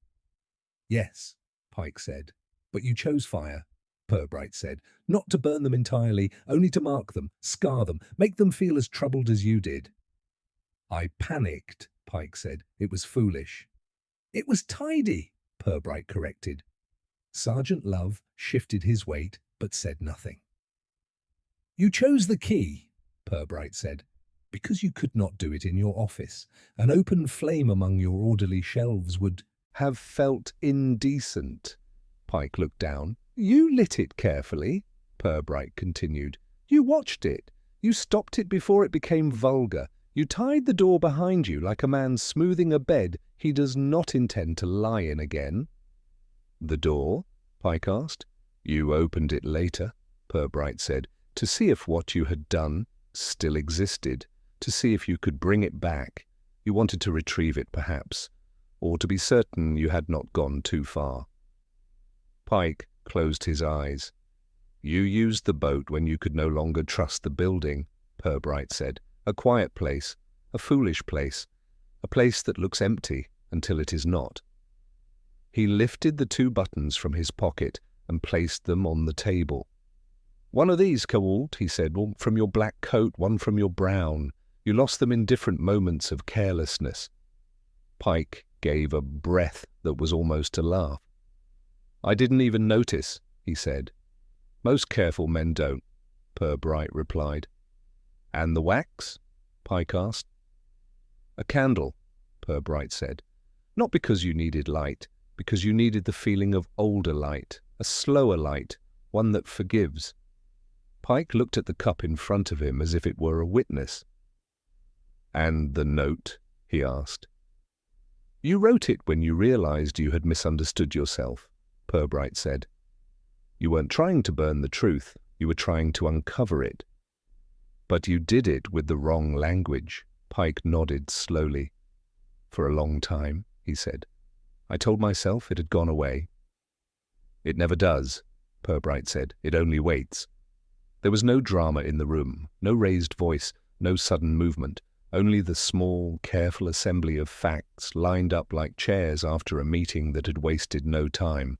"Yes," Pike said. "But you chose fire," Purbright said, "not to burn them entirely, only to mark them, scar them, make them feel as troubled as you did." "I panicked," Pike said. "It was foolish." "It was tidy," Purbright corrected. Sergeant Love shifted his weight, but said nothing. "You chose the key," Purbright said, "because you could not do it in your office. An open flame among your orderly shelves would have felt indecent." Pike looked down. "You lit it carefully," Purbright continued. "You watched it. You stopped it before it became vulgar. You tied the door behind you like a man smoothing a bed he does not intend to lie in again." "The door?" Pike asked. "You opened it later," Purbright said, "to see if what you had done still existed, to see if you could bring it back. You wanted to retrieve it, perhaps, or to be certain you had not gone too far." Pike closed his eyes. "You used the boat when you could no longer trust the building," Purbright said. "A quiet place, a foolish place, a place that looks empty until it is not." He lifted the two buttons from his pocket and placed them on the table. "One of these, Cowalt," he said, "one from your black coat, one from your brown. You lost them in different moments of carelessness." Pike gave a breath that was almost a laugh. "I didn't even notice," he said. "Most careful men don't," Purbright replied. "And the wax?" Pike asked. "A candle," Purbright said. "Not because you needed light, because you needed the feeling of older light, a slower light, one that forgives." Pike looked at the cup in front of him as if it were a witness. "And the note?" he asked. "You wrote it when you realized you had misunderstood yourself," Purbright said. "You weren't trying to burn the truth, you were trying to uncover it. But you did it with the wrong language." Pike nodded slowly. "For a long time," he said. "I told myself it had gone away." "It never does," Purbright said. "It only waits." There was no drama in the room, no raised voice, no sudden movement, only the small, careful assembly of facts lined up like chairs after a meeting that had wasted no time.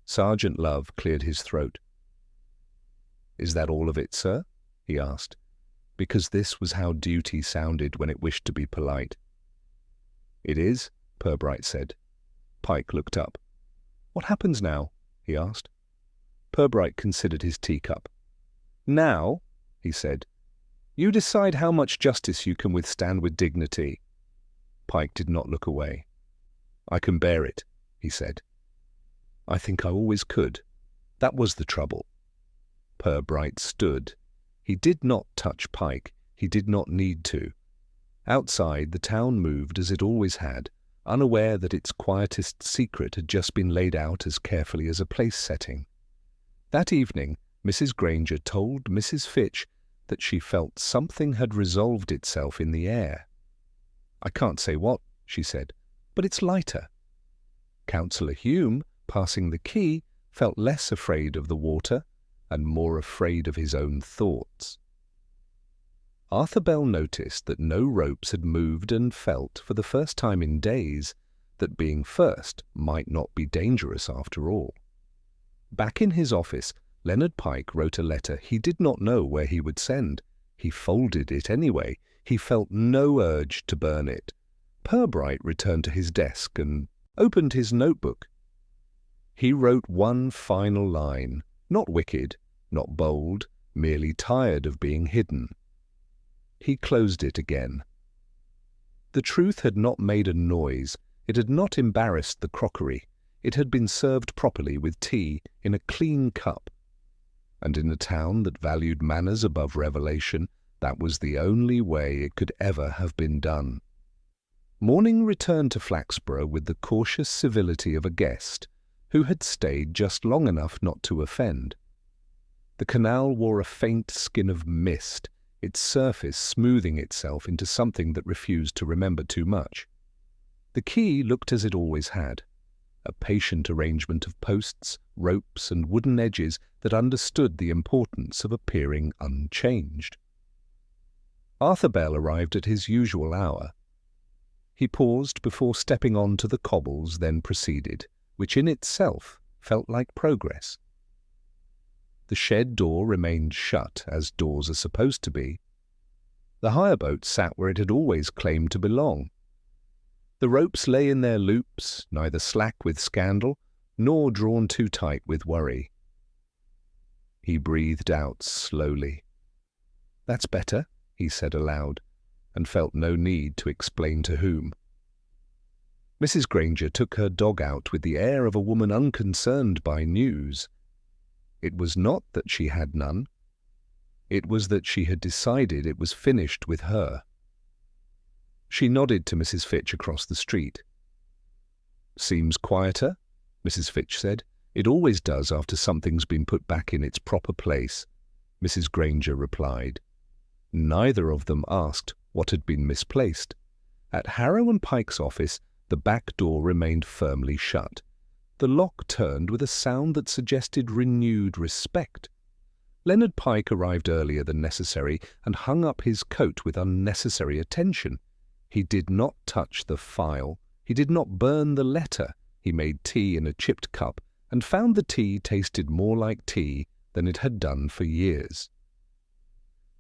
Sergeant Love cleared his throat. "Is that all of it, sir?" he asked, because this was how duty sounded when it wished to be polite. "It is," Purbright said. Pike looked up. "What happens now?" he asked. Purbright considered his teacup. "Now," he said, "you decide how much justice you can withstand with dignity." Pike did not look away. "I can bear it," he said. "I think I always could. That was the trouble." Purbright stood. He did not touch Pike. He did not need to. Outside, the town moved as it always had, unaware that its quietest secret had just been laid out as carefully as a place setting. That evening, Mrs. Granger told Mrs. Fitch that she felt something had resolved itself in the air. "I can't say what," she said, "but it's lighter." Councillor Hume, passing the quay, felt less afraid of the water and more afraid of his own thoughts. Arthur Bell noticed that no ropes had moved and felt, for the first time in days, that being first might not be dangerous after all. Back in his office, Leonard Pike wrote a letter he did not know where he would send. He folded it anyway. He felt no urge to burn it. Purbright returned to his desk and opened his notebook. He wrote one final line, not wicked, not bold, merely tired of being hidden. He closed it again. The truth had not made a noise. It had not embarrassed the crockery. It had been served properly with tea in a clean cup. And in a town that valued manners above revelation, that was the only way it could ever have been done. Morning returned to Flaxborough with the cautious civility of a guest who had stayed just long enough not to offend. The canal wore a faint skin of mist, its surface smoothing itself into something that refused to remember too much. The quay looked as it always had, a patient arrangement of posts, ropes, and wooden edges that understood the importance of appearing unchanged. Arthur Bell arrived at his usual hour. He paused before stepping on to the cobbles, then proceeded, which in itself felt like progress. The shed door remained shut, as doors are supposed to be. The hire boat sat where it had always claimed to belong. The ropes lay in their loops, neither slack with scandal, nor drawn too tight with worry. He breathed out slowly. "That's better," he said aloud, and felt no need to explain to whom. Mrs. Granger took her dog out with the air of a woman unconcerned by news. It was not that she had none. It was that she had decided it was finished with her. She nodded to Mrs. Fitch across the street. "Seems quieter," Mrs. Fitch said. "It always does after something's been put back in its proper place," Mrs. Granger replied. Neither of them asked what had been misplaced. At Harrow and Pike's office, the back door remained firmly shut. The lock turned with a sound that suggested renewed respect. Leonard Pike arrived earlier than necessary and hung up his coat with unnecessary attention. He did not touch the file. He did not burn the letter. He made tea in a chipped cup and found the tea tasted more like tea than it had done for years.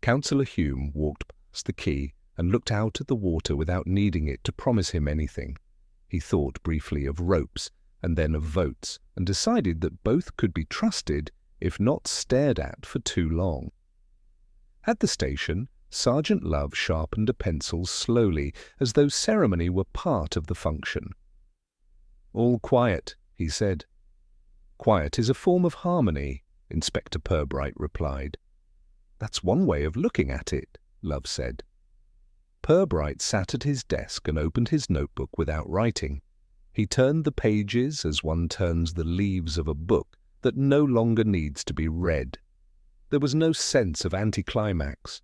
Councillor Hume walked past the quay and looked out at the water without needing it to promise him anything. He thought briefly of ropes and then of votes, and decided that both could be trusted if not stared at for too long. At the station, Sergeant Love sharpened a pencil slowly, as though ceremony were part of the function. "All quiet," he said. "Quiet is a form of harmony," Inspector Purbright replied. "That's one way of looking at it," Love said. Purbright sat at his desk and opened his notebook without writing. He turned the pages as one turns the leaves of a book that no longer needs to be read. There was no sense of anticlimax,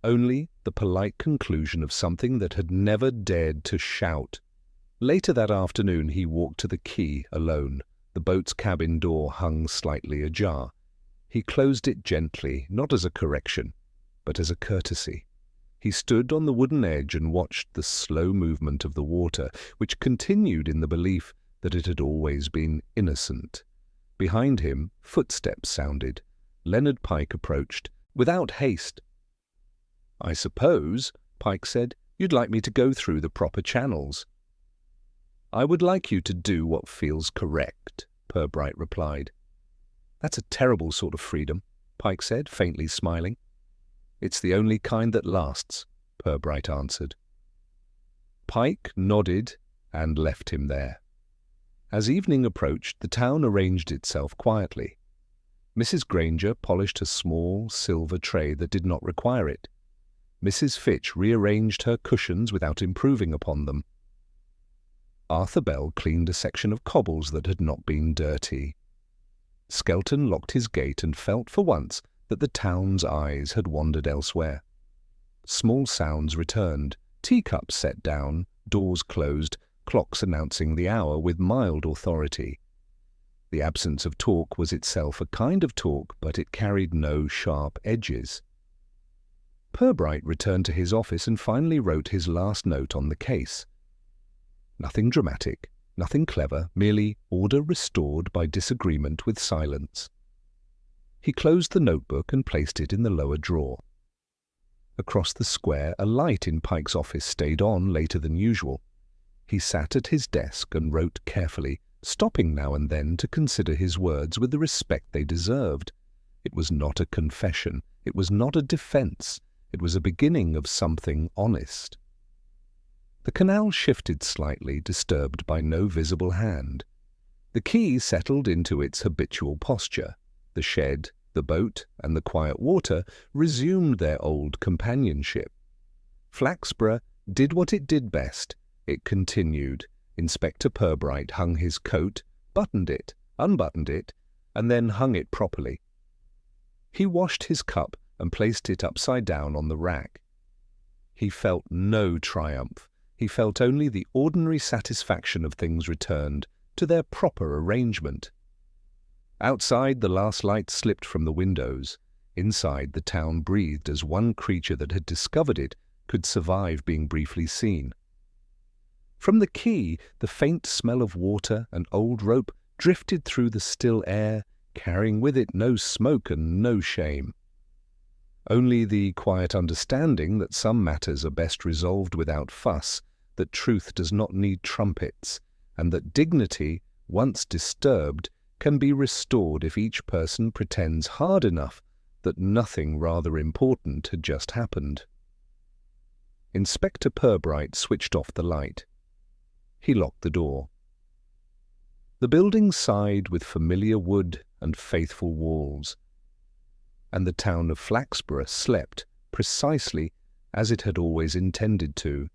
only the polite conclusion of something that had never dared to shout. Later that afternoon he walked to the quay alone. The boat's cabin door hung slightly ajar. He closed it gently, not as a correction, but as a courtesy. He stood on the wooden edge and watched the slow movement of the water, which continued in the belief that it had always been innocent. Behind him, footsteps sounded. Leonard Pike approached, without haste. "I suppose," Pike said, "you'd like me to go through the proper channels." "I would like you to do what feels correct," Purbright replied. "That's a terrible sort of freedom," Pike said, faintly smiling. "It's the only kind that lasts," Purbright answered. Pike nodded and left him there. As evening approached, the town arranged itself quietly. Mrs. Granger polished a small silver tray that did not require it. Mrs. Fitch rearranged her cushions without improving upon them. Arthur Bell cleaned a section of cobbles that had not been dirty. Skelton locked his gate and felt for once that the town's eyes had wandered elsewhere. Small sounds returned, teacups set down, doors closed, clocks announcing the hour with mild authority. The absence of talk was itself a kind of talk, but it carried no sharp edges. Purbright returned to his office and finally wrote his last note on the case. Nothing dramatic, nothing clever, merely order restored by disagreement with silence. He closed the notebook and placed it in the lower drawer. Across the square, a light in Pike's office stayed on later than usual. He sat at his desk and wrote carefully, stopping now and then to consider his words with the respect they deserved. It was not a confession. It was not a defense. It was a beginning of something honest. The canal shifted slightly, disturbed by no visible hand. The quay settled into its habitual posture. The shed, the boat, and the quiet water resumed their old companionship. Flaxborough did what it did best, It continued. Inspector Purbright hung his coat, buttoned it, unbuttoned it, and then hung it properly. He washed his cup and placed it upside down on the rack. He felt no triumph. He felt only the ordinary satisfaction of things returned to their proper arrangement. Outside, the last light slipped from the windows. Inside, the town breathed as one creature that had discovered it could survive being briefly seen. From the quay, the faint smell of water and old rope drifted through the still air, carrying with it no smoke and no shame. Only the quiet understanding that some matters are best resolved without fuss, that truth does not need trumpets, and that dignity, once disturbed, can be restored if each person pretends hard enough that nothing rather important had just happened. Inspector Purbright switched off the light. He locked the door. The building sighed with familiar wood and faithful walls, and the town of Flaxborough slept precisely as it had always intended to,